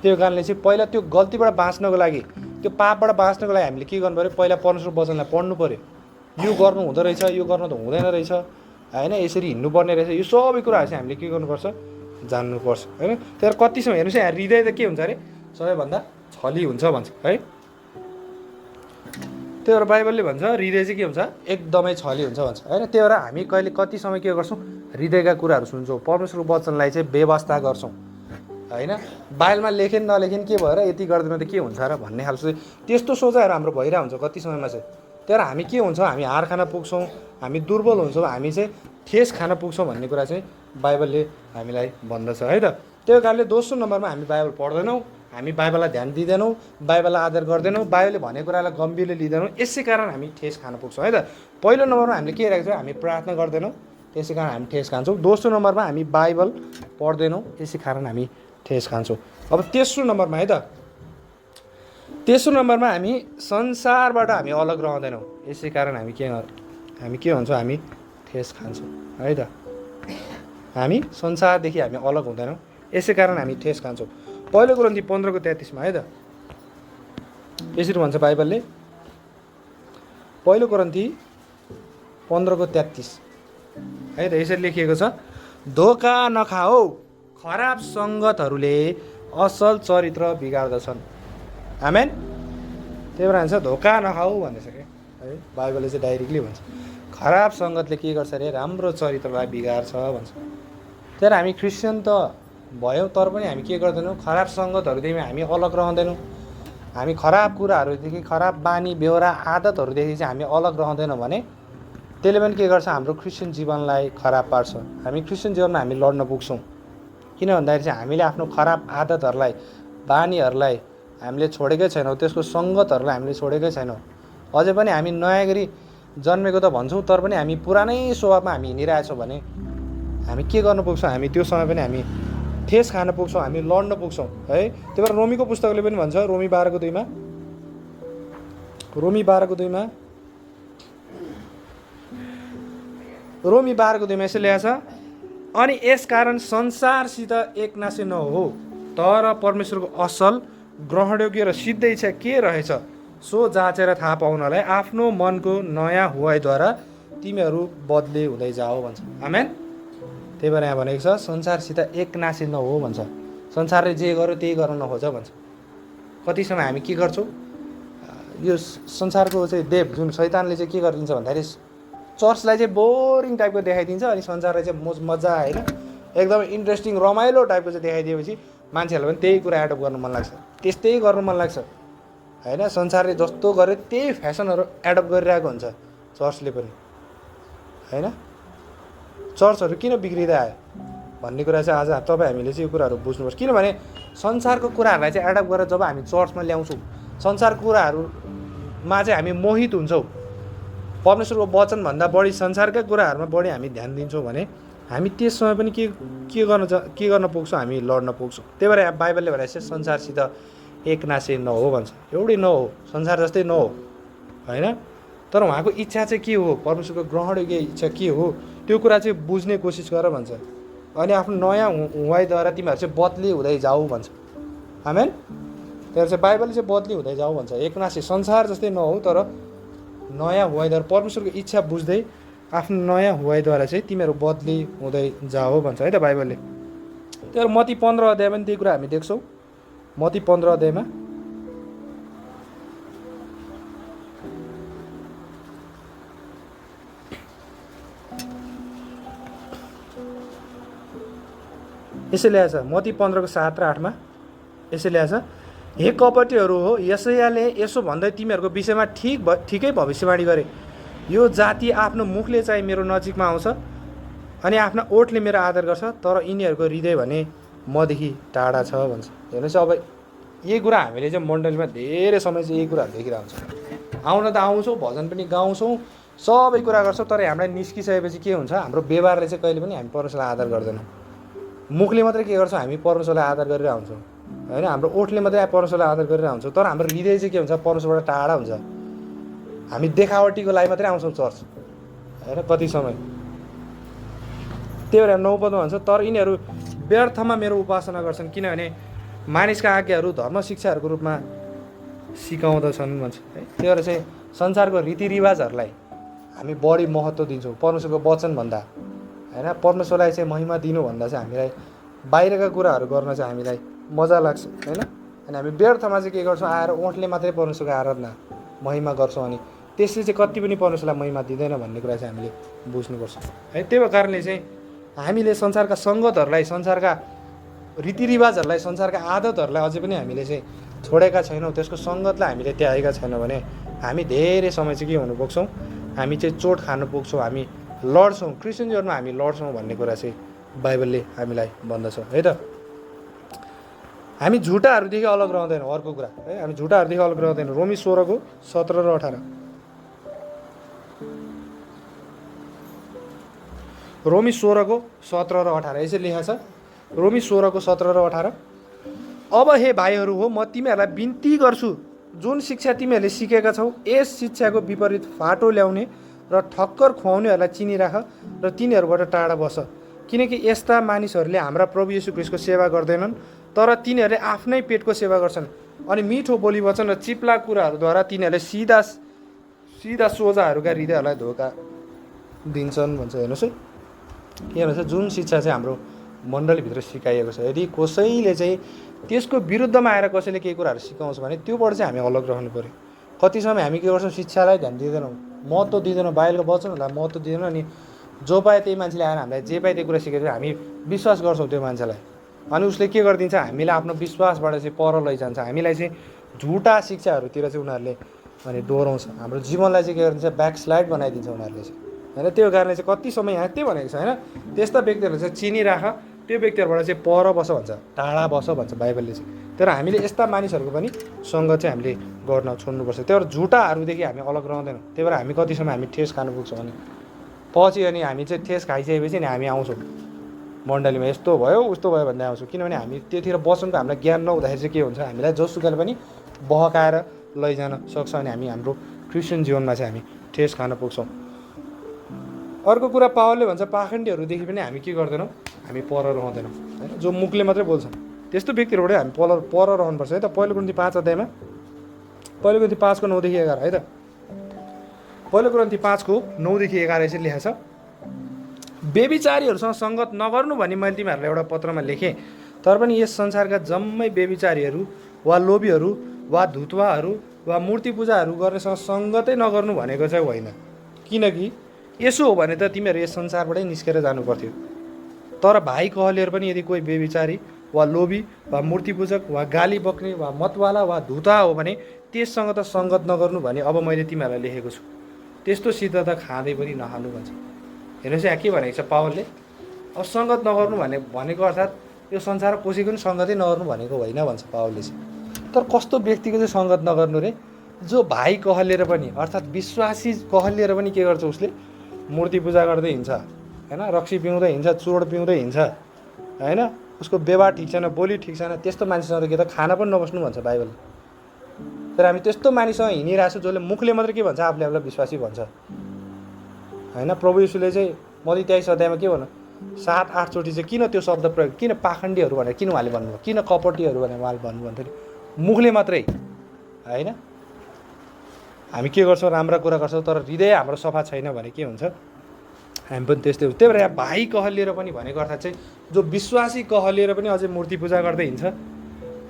त्यो कारणले चाहिँ पहिला त्यो गल्तीबाट बाँच्नको लागि, त्यो पापबाट बाँच्नको लागि हामीले के गर्नु पऱ्यो? पहिला परमेश्वरको वचनलाई पढ्नु पऱ्यो। यो गर्नु हुँदो रहेछ, यो गर्नु त हुँदैन रहेछ होइन, यसरी हिँड्नुपर्ने रहेछ, यो सबै कुराहरू चाहिँ हामीले के गर्नुपर्छ? जान्नुपर्छ होइन। तर कति समय हेर्नुहोस् यहाँ हृदय त के हुन्छ अरे? सबैभन्दा छली हुन्छ भन्छ है। त्यही भएर बाइबलले भन्छ हृदय चाहिँ के हुन्छ? एकदमै छली हुन्छ भन्छ होइन। त्यही भएर हामी कहिले कति समय के गर्छौँ? हृदयका कुराहरू सुन्छौँ, परमेश्वरको वचनलाई चाहिँ व्यवस्था गर्छौँ होइन। बाइबलमा लेखेन नलेखेन के भएर यति गर्दैन त के हुन्छ र भन्ने खालको चाहिँ त्यस्तो सोचाइहरू हाम्रो भइरहेको हुन्छ कति समयमा चाहिँ। त्यही भएर हामी के हुन्छौँ? हामी हार खान पुग्छौँ, हामी दुर्बल हुन्छौँ, हामी चाहिँ ठेस खान पुग्छौँ भन्ने कुरा चाहिँ बाइबलले हामीलाई भन्दछ है त। त्यो कारणले दोस्रो नम्बरमा हामी बाइबल पढ्दैनौँ, हामी बाइबललाई ध्यान दिँदैनौँ, बाइबललाई आदर गर्दैनौँ, बाइबलले भनेको कुरालाई गम्भीरले लिँदैनौँ, यसै कारण हामी ठेस खान पुग्छौँ है त। पहिलो नम्बरमा हामीले के राखेको छौँ? हामी प्रार्थना गर्दैनौँ, त्यसै कारण हामी ठेस खान्छौँ। दोस्रो नम्बरमा हामी बाइबल पढ्दैनौँ, यसै कारण हामी ठेस खान्छौँ। अब तेस्रो नम्बरमा है त, तेस्रो नम्बरमा हामी संसारबाट हामी अलग रहँदैनौँ, यसै कारण हामी के भन्छौँ? हामी ठेस खान्छौँ है त। हामी संसारदेखि हामी अलग हुँदैनौँ, यसै कारण हामी ठेस खान्छौँ। पहिलो कोरिन्थी 15:33 है त यसरी भन्छ बाइबलले, पहिलो कोरिन्थी 15:33 है त यसरी लेखिएको छ, धोका नखाओ, खराब सङ्गतहरूले असल चरित्र बिगार्दछन्। आमेन। त्यही भएर भन्छ धोका नखाऊ भन्दैछ क्या है, बाइबलले चाहिँ डाइरेक्टली भन्छ खराब सङ्गतले के गर्छ अरे, राम्रो चरित्रलाई बिगार्छ भन्छ। त्यही भएर हामी क्रिस्चियन त भयौँ तर पनि हामी के गर्दैनौँ, खराब सङ्गतहरूदेखि हामी अलग रहँदैनौँ। हामी खराब कुराहरूदेखि, खराब बानी बेहोरा आदतहरूदेखि चाहिँ हामी अलग रहँदैनौँ भने त्यसले पनि के गर्छ, हाम्रो क्रिस्चियन जीवनलाई खराब पार्छ। हामी क्रिस्चियन जीवनमा हामी लड्न पुग्छौँ। किन भन्दाखेरि चाहिँ हामीले आफ्नो खराब आदतहरूलाई, बानीहरूलाई हामीले छोडेकै छैनौँ, त्यसको सङ्गतहरूलाई हामीले छोडेकै छैनौँ। अझै पनि हामी नयाँ गरी जन्मेको त भन्छौँ तर पनि हामी पुरानै स्वभावमा हामी हिँडिरहेछौँ भने हामी के गर्न पुग्छौँ, हामी त्यो समय पनि हामी ठेस खान पुग्छौँ, हामी लड्न पुग्छौँ है। त्यही भएर रोमीको पुस्तकले पनि भन्छ, रोमी 12:2 रोमी 12:2 यसो लेखेको छ, अनि यसकारण संसारसित एकनासे नहो, तर परमेश्वरको असल ग्रहणयोग्य र सिद्ध इच्छा के रहेछ सो जाँचेर थाहा पाउनलाई आफ्नो मनको नयाँ हुवाईद्वारा तिमीहरू बदले हुँदै जाओ भन्छ। आमेन। त्यही भएर यहाँ भनेको छ संसारसित एकनासे नहो भन्छ। संसारले जे गर्यो त्यही गर्न नखोज भन्छ। कति समय हामी के गर्छौँ, यो संसारको चाहिँ देव जुन शैतानले चाहिँ के गरिदिन्छ भन्दाखेरि चर्चलाई चाहिँ बोरिङ टाइपको देखाइदिन्छ, अनि संसारलाई चाहिँ मजा होइन एकदमै इन्ट्रेस्टिङ रमाइलो टाइपको चाहिँ देखाइदिएपछि मान्छेहरूलाई पनि त्यही कुरा एडप्ट गर्नु मन लाग्छ, त्यस्तै गर्नु मन लाग्छ होइन। संसारले जस्तो गर्यो त्यही फेसनहरू एडप्ट गरिरहेको हुन्छ चर्चले पनि होइन। चर्चहरू किन बिग्रिँदै आयो भन्ने कुरा चाहिँ आज तपाईँ हामीले चाहिँ यो कुराहरू बुझ्नुपर्छ। किनभने संसारको कुराहरूलाई चाहिँ एडप्ट गरेर जब हामी चर्चमा ल्याउँछौँ, संसारको कुराहरूमा चाहिँ हामी मोहित हुन्छौँ, परमेश्वरको वचनभन्दा बढी संसारकै कुराहरूमा बढी हामी ध्यान दिन्छौँ भने हामी त्यस समय पनि के गर्न पुग्छौँ, हामी लड्न पुग्छौँ। त्यही भएर बाइबलले भनेको चाहिँ संसारसित एकनासे नहो भन्छ। एउटै नहो, संसार जस्तै नहो होइन। तर उहाँको इच्छा चाहिँ के हो, परमेश्वरको ग्रहणयोग्य इच्छा के हो त्यो कुरा चाहिँ बुझ्ने कोसिस गर भन्छ। अनि आफ्नो नयाँ हुवाईद्वारा तिमीहरू चाहिँ बदली हुँदै जाऊ भन्छ। आमेन। त्यही चाहिँ बाइबलले चाहिँ बदली हुँदै जाऊ भन्छ। एकनासे संसार जस्तै नहो तर नयाँ हुवाईद्वारा परमेश्वरको इच्छा बुझ्दै आफ्नो नयाँ हुवाईद्वारा चाहिँ तिमीहरू बदली हुँदै जाओ भन्छ है त बाइबलले। त्यही मत्ती 15 अध्यायमा पनि त्यही कुरा हामी देख्छौँ। मत्ती 15 अध्यायमा यसो ल्याएछ, मत्ती 15:7 र 8 यसो ल्याएछ, हे कपटीहरू हो, यशायाले यसो भन्दै तिमीहरूको विषयमा ठिकै भविष्यवाणी गरे, यो जाति आफ्नो मुखले चाहिँ मेरो नजिकमा आउँछ अनि आफ्ना ओठले मेरो आदर गर्छ, तर यिनीहरूको हृदय भने मदेखि टाढा छ भन्छ। हेर्नुहोस् अब यही कुरा हामीले चाहिँ मण्डलीमा धेरै समय चाहिँ यही कुराहरू देखिरहेको हुन्छ। आउन त आउँछौँ, भजन पनि गाउँछौँ, सबै कुरा गर्छौँ, तर हामीलाई निस्किसकेपछि के हुन्छ, हाम्रो व्यवहारले चाहिँ कहिले पनि हामी परमेश्वरलाई आदर गर्दैनौँ। मुखले मात्रै के गर्छौँ, हामी परमेश्वरलाई आदर गरेर आउँछौँ होइन, हाम्रो ओठले मात्रै परमेश्वरलाई आदर गरेर आउँछौँ, तर हाम्रो हृदय चाहिँ के हुन्छ, परमेश्वरबाट टाढा हुन्छ। हामी देखावटीको लागि मात्रै आउँछौँ चर्च होइन कति समय। त्यही भएर 9 पदमा भन्छ, तर यिनीहरू व्यर्थमा मेरो उपासना गर्छन् किनभने मानिसका आज्ञाहरू धर्म शिक्षाहरूको रूपमा सिकाउँदछन् भन्छ है। त्यही भएर चाहिँ संसारको रीतिरिवाजहरूलाई हामी बढी महत्त्व दिन्छौँ परमेश्वरको वचनभन्दा होइन। परमेश्वरलाई चाहिँ महिमा दिनुभन्दा चाहिँ हामीलाई बाहिरका कुराहरू गर्न चाहिँ हामीलाई मजा लाग्छ होइन। अनि हामी व्यर्थमा चाहिँ के गर्छौँ, आएर ओठले मात्रै परमेश्वरको आराधना महिमा गर्छौँ, अनि त्यसले चाहिँ कति पनि परमेश्वरलाई महिमा दिँदैन भन्ने कुरा चाहिँ हामीले बुझ्नुपर्छ है। त्यही कारणले चाहिँ हामीले संसारका सङ्गतहरूलाई, संसारका रीतिरिवाजहरूलाई, संसारका आदतहरूलाई अझै पनि हामीले चाहिँ छोडेका छैनौँ, त्यसको सङ्गतलाई हामीले त्यागेका छैनौँ भने हामी धेरै समय चाहिँ के हुनु पुग्छौँ, हामी चाहिँ चोट खानु पुग्छौँ, हामी लड्छौँ, क्रिस्चियन जीवनमा हामी लड्छौँ भन्ने कुरा चाहिँ बाइबलले हामीलाई भन्दछ है त। हामी झुटाहरूदेखि अलग रहँदैनौँ, अर्को कुरा है, हामी झुटाहरूदेखि अलग रहँदैनौँ। रोमी 16:17 र 18 रोमी 16:17 र 18 यसरी लेखेको छ। रोमी 16:17 र 18, अब हे भाइहरू हो, म तिमीहरूलाई बिन्ती गर्छु, जुन शिक्षा तिमीहरूले सिकेका छौ यस शिक्षाको विपरीत फाटो ल्याउने र ठक्कर खुवाउनेहरूलाई चिनिराख र तिनीहरूबाट टाढा बस। किनकि यस्ता मानिसहरूले हाम्रा प्रभु येशू ख्रीष्टको सेवा गर्दैनन्, तर तिनीहरूले आफ्नै पेटको सेवा गर्छन् अनि मिठो बोली वचन र चिप्ला कुराहरूद्वारा तिनीहरूले सिधा सिधा सोझाहरूका हृदयहरूलाई धोका दिन्छन् भन्छ। हेर्नुहोस् है, के भन्छ, जुन शिक्षा चाहिँ हाम्रो मण्डलीभित्र सिकाइएको छ, यदि कसैले चाहिँ त्यसको विरुद्धमा आएर कसैले केही कुराहरू सिकाउँछ भने त्योबाट चाहिँ हामी अलग रहनु पऱ्यो। कति समय हामी के गर्छौँ, शिक्षालाई ध्यान दिँदैनौँ, महत्त्व दिँदैनौँ, बाहिरको वचनहरूलाई महत्त्व दिँदैनौँ, अनि जो पाए त्यही मान्छेले आएर हामीलाई जे पाए त्यही कुरा सिकाइदिन्छ, हामी विश्वास गर्छौँ त्यो मान्छेलाई, अनि उसले के गरिदिन्छ, हामीलाई आफ्नो विश्वासबाट चाहिँ पर लैजान्छ, हामीलाई चाहिँ झुटा शिक्षाहरूतिर चाहिँ उनीहरूले अनि डोराउँछ, हाम्रो जीवनलाई चाहिँ के गरिदिन्छ, ब्याकस्लाइड बनाइदिन्छ उनीहरूले चाहिँ, होइन। त्यो कारणले चाहिँ कति समय यहाँ त्यही भनेको छ, होइन, त्यस्ता व्यक्तिहरूले चाहिँ चिनिराख, त्यो व्यक्तिहरूबाट चाहिँ पर बस भन्छ, टाढा बस भन्छ बाइबलले चाहिँ। तर हामीले यस्ता मानिसहरूको पनि सङ्गत चाहिँ हामीले गर्न छोड्नुपर्छ। त्यही भएर झुटाहरूदेखि हामी अलग रहँदैनौँ। त्यही भएर हामी कति समय हामी ठेस खानु पुग्छौँ भने पछि अनि हामी चाहिँ ठेस खाइसकेपछि नि हामी आउँछौँ मण्डलीमा, यस्तो भयो उस्तो भयो भन्दै आउँछौँ, किनभने हामी त्यतिखेर वचनको हामीलाई ज्ञान नहुँदाखेरि चाहिँ के हुन्छ, हामीलाई जोसुकैले पनि बहकाएर लैजान सक्छ अनि हामी हाम्रो क्रिस्चियन जीवनमा चाहिँ हामी ठेस खान पुग्छौँ। अर्को कुरा पावलले भन्छ, पाखण्डीहरूदेखि पनि हामी के गर्दैनौँ, हामी पर रहँदैनौँ, होइन, जो मुखले मात्रै बोल्छन् त्यस्तो व्यक्तिहरूबाटै हामी पर रहनुपर्छ, है त। पहिलो कुरिन्थी 5 अध्यायमा, पहिलो कुरिन्थी 5 को 9 देखि 11, है त। पहिलो कुरिन्थी 5 को 9 देखि 11 चाहिँ लेखेको छ, व्यभिचारीहरूसँग सङ्गत नगर्नु भनी मैले तिमीहरूलाई एउटा पत्रमा लेखेँ, तर पनि यस संसारका जम्मै व्यभिचारीहरू वा लोभीहरू वा धुतवाहरू वा मूर्ति पूजाहरू गर्नेसँग सङ्गतै नगर्नु भनेको चाहिँ होइन, किनकि यसो हो भने त तिमीहरू यस संसारबाटै निस्केर जानु पर्थ्यो। तर भाइ कहलिएर पनि यदि कोही व्यभिचारी वा लोभी वा मूर्तिपूजक वा गाली बक्ने वा मतवाला वा धुता हो भने त्यससँग त सङ्गत नगर्नु भने अब मैले तिमीहरूलाई लेखेको छु, त्यस्तोसित त खाँदै पनि नखानु भन्छ। हेर्नुहोस् यहाँ के भनेको छ पावलले, अब सङ्गत नगर्नु भनेको अर्थात् यो संसार कसैको पनि सङ्गतै नगर्नु भनेको होइन भन्छ पावलले चाहिँ। तर कस्तो व्यक्तिको चाहिँ सङ्गत नगर्नु रे, जो भाइ कहलिएर पनि अर्थात् विश्वासी कहलिएर पनि के गर्छ, उसले मूर्ति पूजा गर्दै हिँड्छ, होइन, रक्सी पिउँदै हिँड्छ, चुरोट पिउँदै हिँड्छ, होइन, उसको व्यवहार ठिक छैन, बोली ठिक छैन, त्यस्तो मान्छेसँग के त खाना पनि नबस्नु भन्छ बाइबलले। तर हामी त्यस्तो मानिससँग हिँडिरहेको छौँ जसले मुखले मात्रै के भन्छ, आफूले आफूलाई विश्वासी भन्छ, होइन। प्रभु येशूले चाहिँ मत्ती 23 अध्यायमा के भन्नु, 7-8 चोटि चाहिँ किन त्यो शब्द प्रयोग, किन पाखण्डीहरू भनेर किन उहाँले भन्नुभयो, किन कपटीहरू भनेर उहाँले भन्नुभन्थ्यो नि, मुखले मात्रै, होइन। हामी के गर्छौँ, राम्रा कुरा गर्छौँ, तर हृदय हाम्रो सफा छैन भने के हुन्छ, हामी पनि त्यस्तै हुन्छ। त्यही भएर यहाँ भाइ कहलिएर पनि भनेको अर्थात् चाहिँ जो विश्वासी कहलिएर पनि अझै मूर्ति पूजा गर्दै हिँड्छ,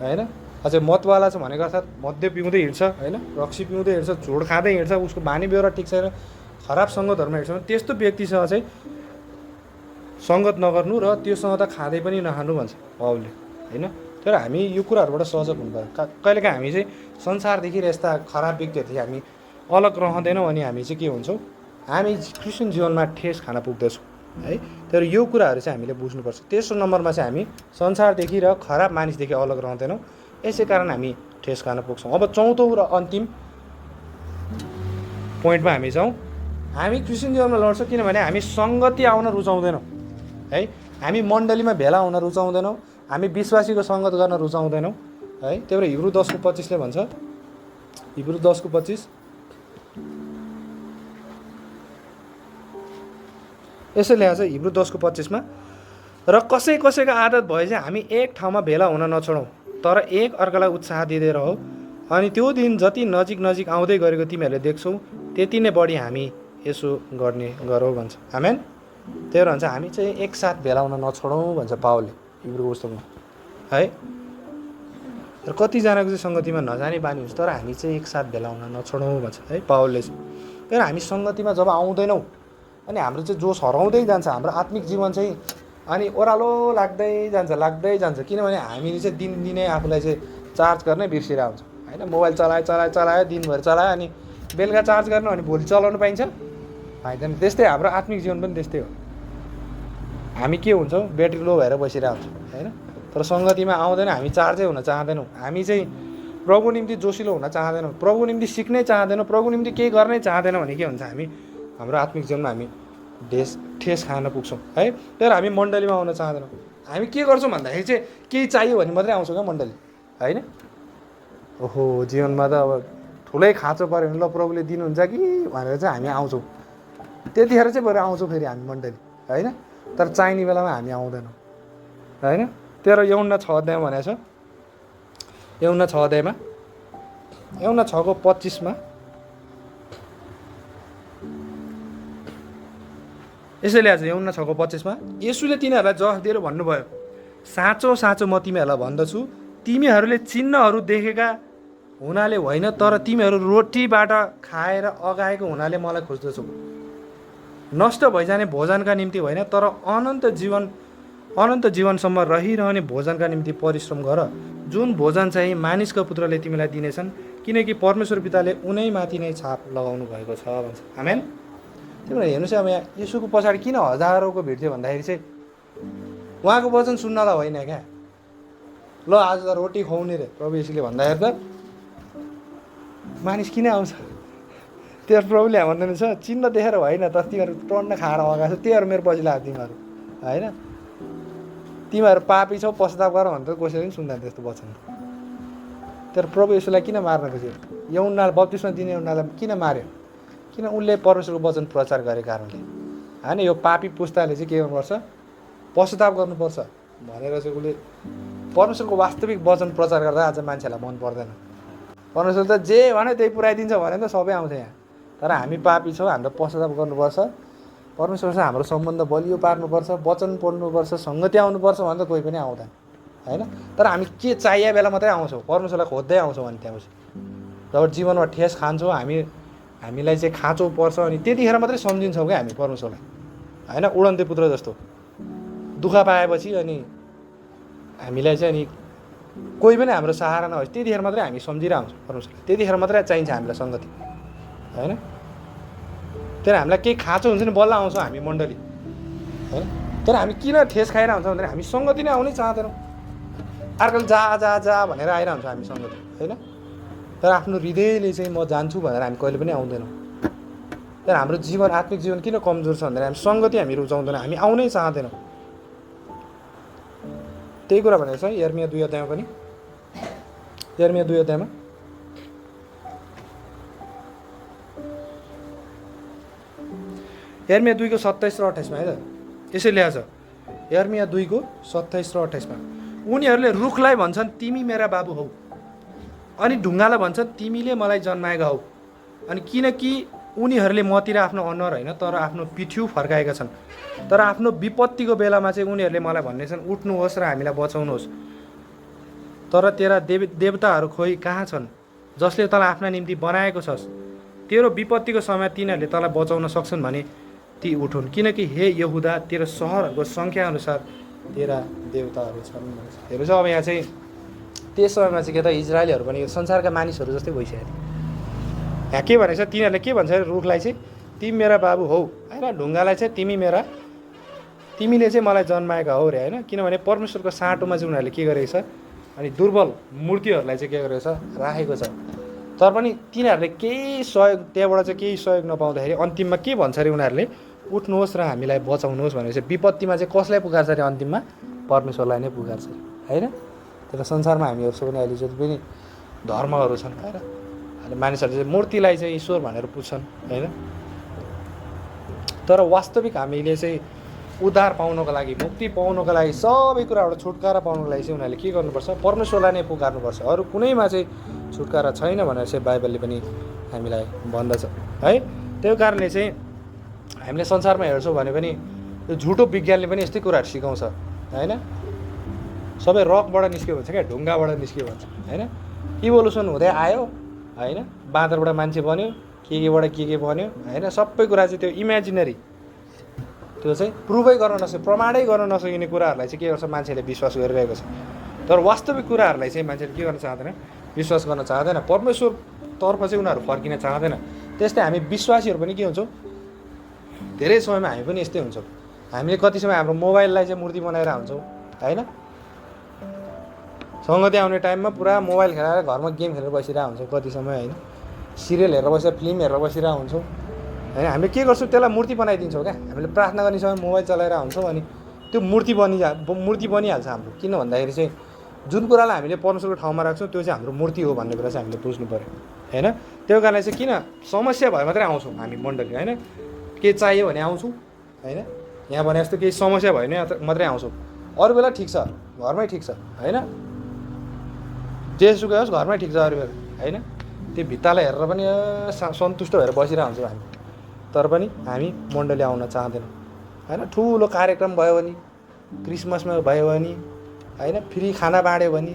होइन, अझै मतवाला छ भनेको अर्थात् मद्य पिउँदै हिँड्छ, होइन, रक्सी पिउँदै हिँड्छ, झोड खाँदै हिँड्छ, उसको बानी बेहोरा ठिक छैन, खराब सङ्गतहरूमा हिँड्छ, त्यस्तो व्यक्तिसँग चाहिँ सङ्गत नगर्नु र त्योसँग त खाँदै पनि नखानु भन्छ पावलले, होइन। तर हामी यो कुराहरूबाट सजग हुनु पर्यो। कहिलेकाहीँ हामी चाहिँ संसारदेखि र यस्ता खराब व्यक्तिहरूदेखि हामी अलग रहँदैनौँ अनि हामी चाहिँ के हुन्छौँ, हामी क्रिस्चियन जीवनमा ठेस खान पुग्दछौँ, है। तर यो कुराहरू चाहिँ हामीले बुझ्नुपर्छ। तेस्रो नम्बरमा चाहिँ हामी संसारदेखि र खराब मानिसदेखि अलग रहँदैनौँ, यसै कारण हामी ठेस खान पुग्छौँ। अब चौथो र अन्तिम पोइन्टमा हामी जाउँ। हामी क्रिस्चियन जीवनमा लड्छौँ किनभने हामी सङ्गति आउन रुचाउँदैनौँ, है, हामी मण्डलीमा भेला हुन रुचाउँदैनौँ, हामी विश्वासीको सङ्गत गर्न रुचाउँदैनौँ, है। त्यही भएर हिब्रू 10:25 भन्छ, हिब्रू 10:25 यसो लेखेको छ, हिब्रू 10:25 र कसै कसैको आदत भए चाहिँ हामी एक ठाउँमा भेला हुन नछोडौँ, तर एक अर्कालाई उत्साह दिँदै रहौ, अनि त्यो दिन जति नजिक नजिक आउँदै गरेको तिमीहरूले देख्छौ त्यति नै बढी हामी यसो गरौँ भन्छ। आमेन। त्यही भएर भन्छ हामी चाहिँ एकसाथ भेला हुन नछोडौँ भन्छ पावलले हिब्रू पुस्तकमा, है। र कतिजनाको चाहिँ सङ्गतिमा नजाने बानी हुन्छ, तर हामी चाहिँ एकसाथ भेला हुन नछोडौँ भन्छ, है, पावलले चाहिँ। त्यही भएर हामी सङ्गतिमा जब आउँदैनौँ अनि हाम्रो चाहिँ जोस हराउँदै जान्छ, हाम्रो आत्मिक जीवन चाहिँ अनि ओह्रालो लाग्दै जान्छ, किनभने हामीले चाहिँ दिनदिनै आफूलाई चाहिँ चार्ज गर्नै बिर्सिएर आउँछ, होइन। मोबाइल चलायो दिनभरि चलायो, अनि बेलुका चार्ज गर्नु अनि भोलि चलाउनु पाइन्छ, पाइँदैन। त्यस्तै हाम्रो आत्मिक जीवन पनि त्यस्तै हो। हामी के हुन्छौँ, ब्याट्री लो भएर बसिरहेको हुन्छौँ, होइन। तर सङ्गतिमा आउँदैन, हामी चार्जै हुन चाहँदैनौँ, हामी चाहिँ प्रभु निम्ति जोसिलो हुन चाहँदैनौँ, प्रभु निम्ति सिक्नै चाहँदैनौँ, प्रभु निम्ति केही गर्नै चाहँदैनौँ भने के हुन्छ, हामी हाम्रो आत्मिक जीवनमा हामी ठेस खान पुग्छौँ, है। तर हामी मण्डलीमा आउन चाहँदैनौँ। हामी के गर्छौँ भन्दाखेरि चाहिँ केही चाहियो भने मात्रै आउँछौँ क्या मण्डली, होइन। ओहो जीवनमा त अब ठुलै खाँचो पऱ्यो भने ल प्रभुले दिनुहुन्छ कि भनेर चाहिँ हामी आउँछौँ, त्यतिखेर चाहिँ बरु आउँछौँ फेरि हामी मण्डली, होइन। तर चाहिने बेलामा हामी आउँदैनौँ होइन। तेरो यौना 6 अध्यायमा भनेको छ, यौना 6 अध्यायमा, यौना 6को 25मा यसैले आज यौना 6को 25मा येशूले तिनीहरूलाई जवाफ दिएर भन्नुभयो, साँचो साँचो म तिमीहरूलाई भन्दछु, तिमीहरूले चिन्हहरू देखेका हुनाले होइन, तर तिमीहरू रोटीबाट खाएर अगाएको हुनाले मलाई खोज्दछौ। नष्ट भइजाने भोजनका निम्ति होइन, तर अनन्त जीवनसम्म रहिरहने भोजनका निम्ति परिश्रम गर, जुन भोजन चाहिँ मानिसको पुत्रले तिमीलाई दिनेछन्, किनकि परमेश्वर पिताले उनैमाथि नै छाप लगाउनु भएको छ भन्छ। आमेन। त्यही भएर हेर्नुहोस् अब यहाँ येशूको पछाडि किन हजारौँको भिड थियो भन्दाखेरि चाहिँ उहाँको वचन सुन्नलाई होइन क्या। ल आज त रोटी खुवाउने रे प्रभु येशूले भन्दाखेरि त मानिस किन आउँछ? त्यो प्रभुले भन्दैन छ चिन्ह देखेर होइन, तर तिमीहरू टन्न खाएर अगाएको छ, त्यहीहरू मेरो पछि लाग्यो तिमीहरू होइन, तिमीहरू पापी छौ पश्चाताप गर भनेर कसैले पनि सुन्दैन त्यस्तो वचन। तर प्रभु येशूलाई किन मार्न खोज्यो? यौनालाई बप्तिस्मा दिने यौनालाई किन मार्यो? किन? उनले परमेश्वरको वचन प्रचार गरेको कारणले होइन। यो पापी पुस्ताले चाहिँ के गर्नुपर्छ? पश्चाताप गर्नुपर्छ भनेर चाहिँ उसले परमेश्वरको वास्तविक वचन प्रचार गर्दा आज मान्छेलाई मन पर्दैन। परमेश्वर त जे भन्यो त्यही पुऱ्याइदिन्छ भने त सबै आउँछ यहाँ। तर हामी पापी छौँ, हाम्रो पश्चाताप गर्नुपर्छ, परमेश्वरसँग हाम्रो सम्बन्ध बलियो पार्नुपर्छ, वचन पढ्नुपर्छ, सङ्गति आउनुपर्छ भने त कोही पनि आउँदैन होइन। तर हामी के चाहिए बेला मात्रै आउँछौँ, परमेश्वरलाई खोज्दै आउँछौँ। अनि त्यहाँपछि जब जीवनमा ठेस खान्छौँ, हामीलाई चाहिँ खाँचो पर्छ, अनि त्यतिखेर मात्रै सम्झिन्छौँ क्या हामी परमेश्वरलाई होइन। उडन्ते पुत्र जस्तो दुःख पाएपछि अनि हामीलाई चाहिँ अनि कोही पनि हाम्रो सहारा नहोस्, त्यतिखेर मात्रै हामी सम्झिएर आउँछौँ परमेश्वरलाई, त्यतिखेर मात्रै चाहिन्छ हामीलाई सङ्गति होइन। तर हामीलाई केही खाँचो हुन्छ नि बल्ल आउँछौँ हामी मण्डली होइन। तर हामी किन ठेस खाएर आउँछौँ भने हामी सङ्गति नै आउनै चाहँदैनौँ। अर्कोले जा जा जा भनेर आइरहन्छ हामी सङ्गति होइन। तर आफ्नो हृदयले चाहिँ म जान्छु भनेर हामी कहिले पनि आउँदैनौँ। तर हाम्रो जीवन आत्मिक जीवन किन कमजोर छ भन्दाखेरि हामी सङ्गति हामी रुचाउँदैनौँ, हामी आउनै चाहँदैनौँ। त्यही कुरा भनेको छ यर्मिया 2 अध्यायमा पनि, यर्मिया 2 अध्यायमा यर्मिया 2 को 27 र 28मा है त यसै ल्याएको छ। यर्मिया 2 को 27 र 28मा उनीहरूले रुखलाई भन्छन् तिमी मेरा बाबु हौ, अनि ढुङ्गालाई भन्छन् तिमीले मलाई जन्माएका हौ। अनि किनकि उनीहरूले मतिर आफ्नो अनुहार होइन तर आफ्नो पिठ्यु फर्काएका छन्, तर आफ्नो विपत्तिको बेलामा चाहिँ उनीहरूले मलाई भन्नेछन् उठ्नुहोस् र हामीलाई बचाउनुहोस्। तर तेरा देवताहरू खोइ कहाँ छन् जसले तँलाई आफ्ना निम्ति बनाएको छस्? तेरो विपत्तिको समय तिनीहरूले तँलाई बचाउन सक्छन् भने ती उठुन्, किनकि हे यहुदा तेरो सहरहरूको सङ्ख्याअनुसार तेरा देवताहरू छन्। हेर्नुहोस् अब यहाँ चाहिँ त्यस समयमा चाहिँ के त इजरायलीहरू पनि यो संसारका मानिसहरू जस्तै भइसक्यो। यहाँ के भनेको छ? तिनीहरूले के भन्छ? रुखलाई चाहिँ तिमी मेरा बाबु हौ होइन, ढुङ्गालाई चाहिँ तिमीले चाहिँ मलाई जन्माएका हौ रे होइन। किनभने परमेश्वरको साँटोमा चाहिँ उनीहरूले के गरेको छ? अनि दुर्बल मूर्तिहरूलाई चाहिँ के गरेको छ? राखेको छ। तर पनि तिनीहरूले केही सहयोग, त्यहाँबाट चाहिँ केही सहयोग नपाउँदाखेरि अन्तिममा के भन्छ अरे उनीहरूले? उठ्नुहोस् र हामीलाई बचाउनुहोस् भनेपछि विपत्तिमा चाहिँ कसलाई पुकार्छ अरे? अन्तिममा परमेश्वरलाई नै पुकार्छ होइन। तर संसारमा हामी हेर्छौँ भने अहिले जति पनि धर्महरू छन् होइन, अहिले मानिसहरूले चाहिँ मूर्तिलाई चाहिँ ईश्वर भनेर पुज्छन् होइन। तर वास्तविक हामीले चाहिँ उद्धार पाउनको लागि, मुक्ति पाउनको लागि, सबै कुराबाट छुटकारा पाउनको लागि चाहिँ उनीहरूले के गर्नुपर्छ? परमेश्वरलाई नै पुकार्नुपर्छ। अरू कुनैमा चाहिँ छुटकारा छैन भनेर चाहिँ बाइबलले पनि हामीलाई भन्दछ है। त्यो कारणले चाहिँ हामीले संसारमा हेर्छौँ भने पनि यो झुटो विज्ञानले पनि यस्तै कुराहरू सिकाउँछ होइन। सबै रकबाट निस्क्यो भन्छ क्या, ढुङ्गाबाट निस्क्यो भन्छ होइन। इभोल्युसन हुँदै आयो होइन, बाँदरबाट मान्छे बन्यो, केबाट के बन्यो होइन। सबै कुरा चाहिँ त्यो इमेजिनरी, त्यो चाहिँ प्रुभै गर्न नसक्ने, प्रमाणै गर्न नसकिने कुराहरूलाई चाहिँ के गर्छ? मान्छेले विश्वास गरिरहेको छ। तर वास्तविक कुराहरूलाई चाहिँ मान्छेले के गर्न चाहँदैन? विश्वास गर्न चाहँदैन। परमेश्वरतर्फ चाहिँ उनीहरू फर्किन चाहँदैन। त्यस्तै हामी विश्वासीहरू पनि के हुन्छौँ? धेरै समयमा हामी पनि यस्तै हुन्छौँ। हामीले कति समय हाम्रो मोबाइललाई चाहिँ मूर्ति बनाएर हुन्छौँ होइन। सङ्गति आउने टाइममा पुरा मोबाइल खेलाएर घरमा गेम खेलेर बसिरहेको हुन्छौँ कति समय होइन। सिरियल हेरेर बसेर, फिल्म हेरेर बसिरहेको हुन्छौँ होइन। हामीले के गर्छौँ? त्यसलाई मूर्ति बनाइदिन्छौँ क्या। हामीले प्रार्थना गर्ने समय मोबाइल चलाएर हुन्छौँ अनि त्यो मूर्ति बनिहाल्छ हाम्रो। किन भन्दाखेरि चाहिँ जुन कुरालाई हामीले परमेश्वरको ठाउँमा राख्छौँ त्यो चाहिँ हाम्रो मूर्ति हो भन्ने कुरा चाहिँ हामीले बुझ्नु पऱ्यो होइन। त्यो कारणले चाहिँ किन समस्या भए मात्रै आउँछौँ हामी मण्डली होइन। के चाहियो भने आउँछौँ होइन। यहाँ भने जस्तो केही समस्या भयो भने मात्रै आउँछौ, अरू बेला ठिक छ, घरमै ठिक छ होइन, जेसुकै होस् घरमै ठिक छ अरू बेला होइन। त्यो भित्तालाई हेरेर पनि सन्तुष्ट भएर बसिरहेको हुन्छौँ हामी, तर पनि हामी मण्डली आउन चाहँदैनौँ होइन। ठुलो कार्यक्रम भयो भने, क्रिसमसमा भयो भने होइन, फ्री खाना बाँड्यो भने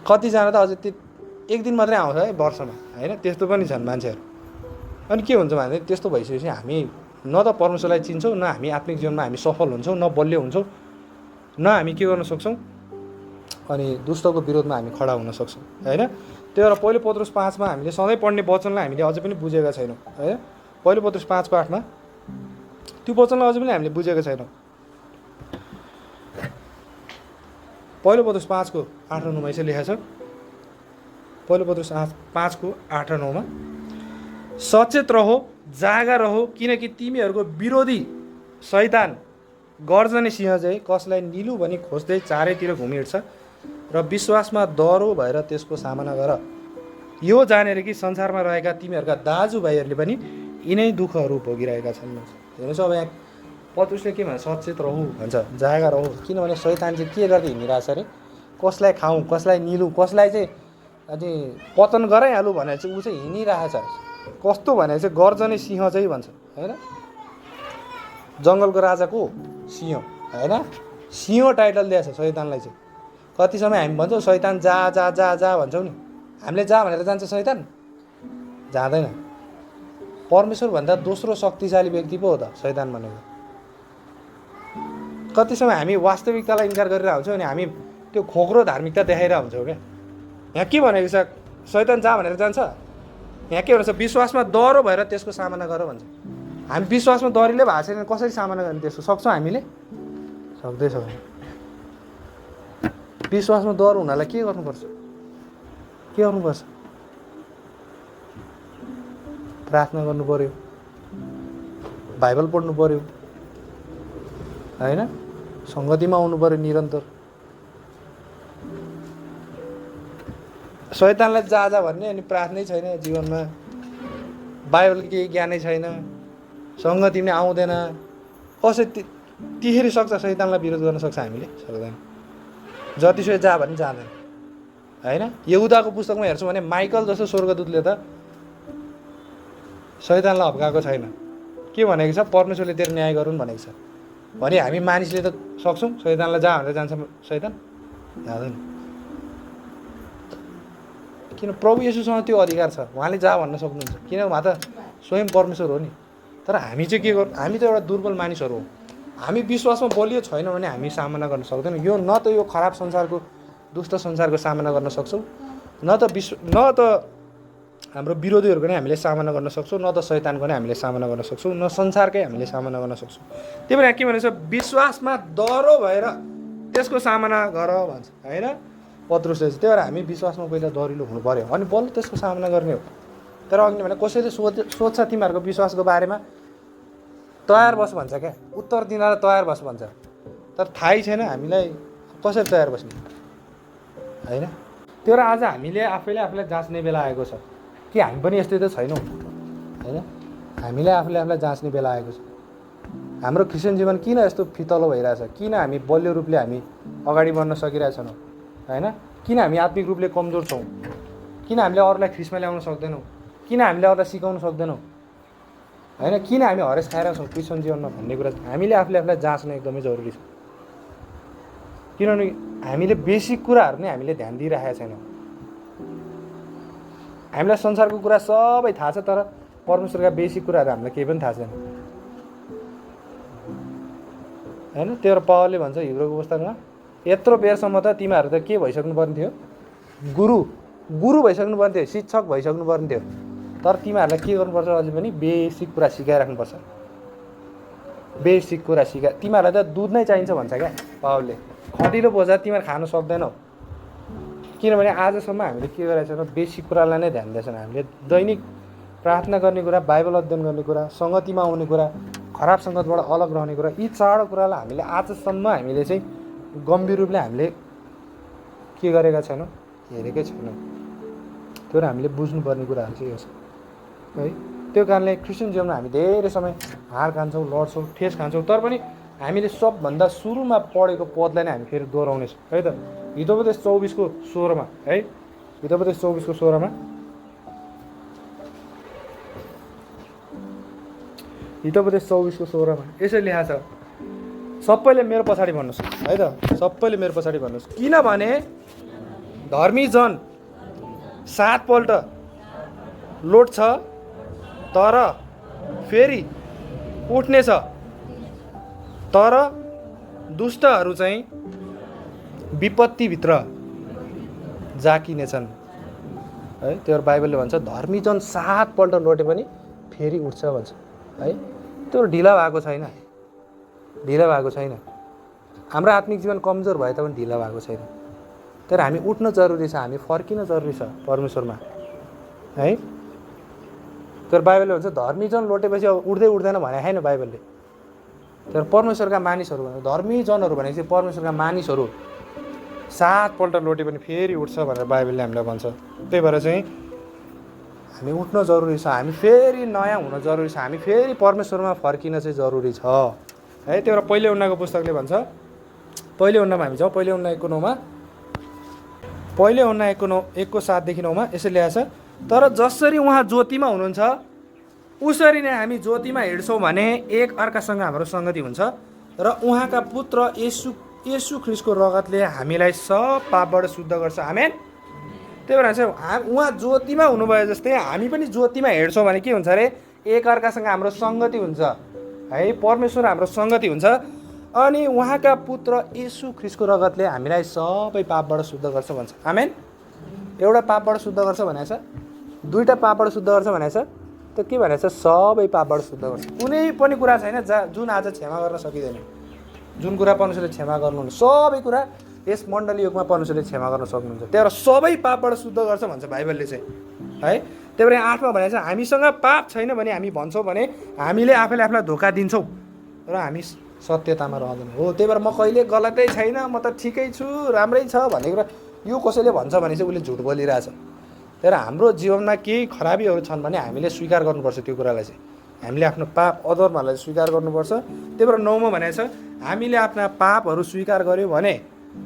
कतिजना त अझै त्यो एक दिन मात्रै आउँछ है वर्षमा होइन, त्यस्तो पनि छन् मान्छेहरू। अनि के हुन्छ भने त्यस्तो भइसकेपछि हामी न त परमेश्वरलाई चिन्छौँ, न हामी आत्मिक जीवनमा हामी सफल हुन्छौँ, न बलियो हुन्छौँ, न हामी के गर्न सक्छौँ अनि दुष्टको विरोधमा हामी खडा हुन सक्छौँ होइन। त्यही भएर पहिलो पत्रुस 5 हामीले सधैँ पढ्ने वचनलाई हामीले अझै पनि बुझेका छैनौँ होइन। पहिलो पत्रुस 5:8 त्यो वचनलाई अझै पनि हामीले बुझेका छैनौँ। पहिलो पत्रुस 5:8-9 यसो लेखेको छ। पहिलो पत्रुस 5:8-9 सचेत रहो, जागा रहो, किनकि तिमीहरूको विरोधी शैतान गर्जने सिंह चाहिँ कसलाई निलु भनी खोज्दै चारैतिर घुमिहिँड्छ र विश्वासमा दह्रो भएर त्यसको सामना गर। यो जानेर कि संसारमा रहेका तिमीहरूका दाजुभाइहरूले पनि यिनै दुःखहरू भोगिरहेका छन्। हेर्नुहोस् अब यहाँ पत्रुसले के भन्छ, सचेत रहु भन्छ, जागा रहु, किनभने शैतान चाहिँ के गर्दै हिँडिरहेछ अरे, कसलाई खाउँ, कसलाई निलु, कसलाई चाहिँ अनि पतन गराइहालौँ भनेर चाहिँ ऊ चाहिँ हिँडिरहेछ। कस्तो भने चाहिँ गर्जने सिंह चाहिँ भन्छ होइन, जङ्गलको राजाको सिंह होइन, सिंह टाइटल दिएछ शैतानलाई चाहिँ। कति समय हामी भन्छौँ शैतान जा जा जा जा भन्छौँ नि, हामीले जा भनेर जान्छ शैतान? जाँदैन। परमेश्वरभन्दा दोस्रो शक्तिशाली व्यक्ति पो हो त शैतान भनेको। कति समय हामी वास्तविकतालाई इन्कार गरेर हुन्छौँ अनि हामी त्यो खोक्रो धार्मिकता देखाइरहेको हुन्छौँ क्या। यहाँ के भनेको छ, शैतान जा भनेर जान्छ? यहाँ के भन्छ, विश्वासमा दह्रो भएर त्यसको सामना गर भन्छ। हामी विश्वासमा दह्रिलै भएको छैन, कसरी सामना गर्ने त्यसको? सक्छौँ हामीले? सक्दैछौँ। विश्वासमा दह्रो हुनलाई के गर्नुपर्छ? के गर्नुपर्छ? प्रार्थना गर्नु पर्यो, बाइबल पढ्नु पर्यो होइन, सङ्गतिमा आउनु पर्यो निरन्तर। शैतानलाई जा जा भन्ने अनि प्रार्थनै छैन जीवनमा, बाइबल केही ज्ञानै छैन, सङ्गति पनि आउँदैन, कसरी त्यसरी सक्छ शैतानलाई विरोध गर्न सक्छ हामीले? सक्दैन। जतिसुकै जा भने जाँदैन होइन। यहुदाको पुस्तकमा हेर्छौँ भने माइकल जस्तो स्वर्गदूतले त शैतानलाई हप्काएको छैन। के भनेको छ, परमेश्वरले तेरो न्याय गरून् भनेको छ भने हामी मानिसले त सक्छौँ? शैतानलाई जा भनेर जान्छ शैतान? जाँदैन। किन? प्रभु येशूसँग त्यो अधिकार छ, उहाँले जा भन्न सक्नुहुन्छ, किन? उहाँ त स्वयं परमेश्वर हो नि। तर हामी चाहिँ के गर्छौँ, हामी त एउटा दुर्बल मानिसहरू हो। हामी विश्वासमा बलियो छैनौँ भने हामी सामना गर्न सक्दैनौँ। यो न त यो खराब संसारको, दुष्ट संसारको सामना गर्न सक्छौँ, न त हाम्रो विरोधीहरूको नै हामीले सामना गर्न सक्छौँ, न त शैतानको नै हामीले सामना गर्न सक्छौँ, न संसारकै हामीले सामना गर्न सक्छौँ। त्यही भएर के भनेको छ, विश्वासमा दह्रो भएर त्यसको सामना गर भन्छ होइन पत्रुसले चाहिँ। त्यही भएर हामी विश्वासमा पहिला दह्रिलो हुनु पर्यो अनि बल्ल त्यसको सामना गर्ने हो। तर अघि भने कसैले सोध्छ तिमीहरूको विश्वासको बारेमा, तयार बस भन्छ क्या, उत्तर दिनलाई तयार बस भन्छ। तर थाहै छैन हामीलाई कसरी तयार बस्ने होइन। त्यो र आज हामीले आफूलाई जाँच्ने बेला आएको छ कि हामी पनि यस्तै त छैनौँ होइन। हामीले आफूलाई जाँच्ने बेला आएको छ। हाम्रो क्रिस्चियन जीवन किन यस्तो फितलो भइरहेछ, किन हामी बलियो रूपले हामी अगाडि बढ्न सकिरहेछौँ होइन, किन हामी आत्मिक रूपले कमजोर छौँ, किन हामीले अरूलाई ख्रिस्टमा ल्याउन सक्दैनौँ, किन हामीले अरूलाई सिकाउन सक्दैनौँ होइन, किन हामी हरेस खाइरहेको छौँ क्रिस्चियन जीवनमा भन्ने कुरा हामीले आफूलाई जाँच्न एकदमै जरुरी छ। किनभने हामीले बेसिक कुराहरू नै हामीले ध्यान दिइरहेका छैनौँ। हामीलाई संसारको कुरा सबै थाहा छ, तर परमेश्वरका बेसिक कुराहरू हामीलाई केही पनि थाहा छैन होइन। त्यो पावलले भन्छ हिब्रूको पुस्तकमा, यत्रो बेरसम्म त तिमीहरू त के भइसक्नु पर्ने थियो, गुरु भइसक्नु पर्ने थियो, शिक्षक भइसक्नु पर्ने थियो, तर तिमीहरूलाई के गर्नुपर्छ, अझै पनि बेसिक कुरा सिकाइराख्नुपर्छ। बेसिक कुरा तिमीहरूलाई त दुध नै चाहिन्छ भन्छ क्या पावलले। खटिलो बोझा तिमीहरू खानु सक्दैनौ, किनभने आजसम्म हामीले के गरेका छैनौँ, बेसिक कुरालाई नै ध्यान दिएछौँ। हामीले दैनिक प्रार्थना गर्ने कुरा, बाइबल अध्ययन गर्ने कुरा, सङ्गतिमा आउने कुरा, खराब सङ्गतबाट अलग रहने कुरा, यी चारवटा कुरालाई हामीले आजसम्म हामीले चाहिँ गम्भीर रूपले हामीले के गरेका छैनौँ, हेरेकै छैनौँ। त्यो हामीले बुझ्नुपर्ने कुराहरू चाहिँ यो छ है। त्यो कारणले क्रिस्चियन जीवनमा हामी धेरै समय हार खान्छौँ, लड्छौँ, ठेस खान्छौँ, तर पनि हामीले सबभन्दा सुरुमा पढेको पदलाई नै हामी फेरि दोहोऱ्याउनेछौँ है त। हितोपदेश 24:16 है, हितोपदेश 24:16 हितोपदेश 24:16 यसरी लेखाएको छ, सबैले मेरो पछाडि भन्नुहोस् है त, सबैले मेरो पछाडि भन्नुहोस्, किनभने धर्मी जन 7 पल्ट लोट्छ तर फेरि उठ्नेछ, तर दुष्टहरू चाहिँ विपत्तिभित्र जाकिनेछन् है। त्यो बाइबलले भन्छ धर्मी जन 7 पल्ट लोटे पनि फेरि उठ्छ भन्छ है। त्यो ढिला भएको छैन, ढिला भएको छैन। हाम्रो आत्मिक जीवन कमजोर भए तापनि ढिला भएको छैन, तर हामी उठ्न जरुरी छ, हामी फर्किन जरुरी छ परमेश्वरमा है। तर बाइबलले भन्छ धर्मी जन लोटेपछि अब उठ्दै उठ्दैन भने छैन बाइबलले। तर परमेश्वरका मानिसहरू भने धर्मी जनहरू भनेपछि परमेश्वरका मानिसहरू 7 पल्ट लोटे पनि फेरि उठ्छ भनेर बाइबलले हामीलाई भन्छ। त्यही भएर चाहिँ हामी उठ्न जरुरी छ, हामी फेरि नयाँ हुन जरुरी छ, हामी फेरि परमेश्वरमा फर्किन चाहिँ जरुरी छ है। त्यही भएर पहिलो यूहन्नाको पुस्तकले भन्छ, पहिलो यूहन्नामा हामी जाउँ, पहिलो यूहन्ना 1:9 पहिलो यूहन्ना 1:7-9 यसरी लेखेको छ, तर जसरी उहाँ ज्योतिमा हुनुहुन्छ उसरी नै हामी ज्योतिमा हिँड्छौँ भने एक अर्कासँग हाम्रो सङ्गति हुन्छ र उहाँका पुत्र येशू ख्रीष्टको रगतले हामीलाई सब पापबाट शुद्ध गर्छ। आमेन। त्यही भएर चाहिँ उहाँ ज्योतिमा हुनुभयो जस्तै हामी पनि ज्योतिमा हिँड्छौँ भने के हुन्छ अरे, एक अर्कासँग हाम्रो सङ्गति हुन्छ है, परमेश्वर हाम्रो सङ्गति हुन्छ। अनि उहाँका पुत्र येशू ख्रीष्टको रगतले हामीलाई सबै पापबाट शुद्ध गर्छ भन्छ। आमेन। एउटा पापबाट शुद्ध गर्छ भनेको छ, दुईवटा पापबाट शुद्ध गर्छ भनेको छ, त के भनेको छ, सबै पापबाट शुद्ध गर्छ। कुनै पनि कुरा छैन जुन आज क्षमा गर्न सकिँदैन, जुन कुरा परमेश्वरले क्षमा गर्नुहुन्छ सबै कुरा यस मण्डली युगमा परमेश्वरले क्षमा गर्न सक्नुहुन्छ। त्यही भएर सबै पापबाट शुद्ध गर्छ भन्छ बाइबलले चाहिँ है। त्यही भएर 8मा भनेको छ हामीसँग पाप छैन भने हामी भन्छौँ भने हामीले आफैले आफूलाई धोका दिन्छौँ र हामी सत्यतामा रहँदैन हो। त्यही भएर म कहिले गलतै छैन, म त ठिकै छु, राम्रै छ भन्ने कुरा यो कसैले भन्छ भने चाहिँ उसले झुट बोलिरहेछ। तर हाम्रो जीवनमा केही खराबीहरू छन् भने हामीले स्वीकार गर्नुपर्छ, त्यो कुरालाई चाहिँ हामीले आफ्नो पाप अधर्महरूलाई स्वीकार गर्नुपर्छ। त्यही भएर 9मा भनेको छ हामीले आफ्ना पापहरू स्वीकार गऱ्यौँ भने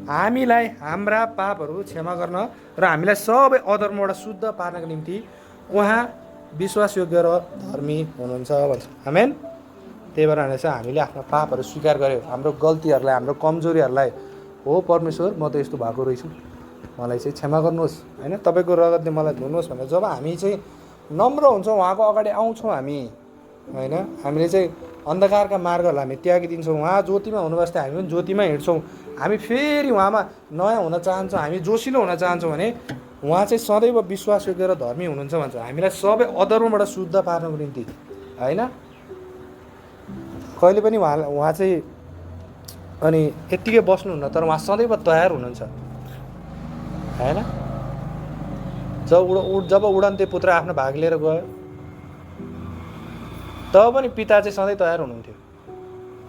हामीलाई हाम्रा पापहरू क्षमा गर्न र हामीलाई सबै अधर्मबाट शुद्ध पार्नको निम्ति उहाँ विश्वासयोग्य र धर्मी हुनुहुन्छ भन्छ। आमेन। त्यही भएर भनेको छ हामीले आफ्ना पापहरू स्वीकार गऱ्यौँ, हाम्रो गल्तीहरूलाई, हाम्रो कमजोरीहरूलाई, हो परमेश्वर म त यस्तो भएको रहेछु, मलाई चाहिँ क्षमा गर्नुहोस् होइन, तपाईँको रगतले मलाई धुनुहोस् भनेर जब हामी चाहिँ नम्र हुन्छौँ, उहाँको अगाडि आउँछौँ हामी होइन, हामीले चाहिँ अन्धकारका मार्गहरूलाई हामी त्यागिदिन्छौँ, उहाँ ज्योतिमा हुनुभयो जस्तै हामी पनि ज्योतिमा हिँड्छौँ, हामी फेरि उहाँमा नयाँ हुन चाहन्छौँ, हामी जोसिलो हुन चाहन्छौँ भने उहाँ चाहिँ सदैव विश्वासयोग्य र धर्मी हुनुहुन्छ भन्छ, हामीलाई सबै अधर्मबाट शुद्ध पार्नको निम्ति होइन। कहिले पनि उहाँ चाहिँ अनि यत्तिकै बस्नुहुन्न, तर उहाँ सदैव तयार हुनुहुन्छ होइन। जब उडन्ते पुत्र आफ्नो भाग लिएर गयो तब पनि पिता चाहिँ सधैँ तयार हुनुहुन्थ्यो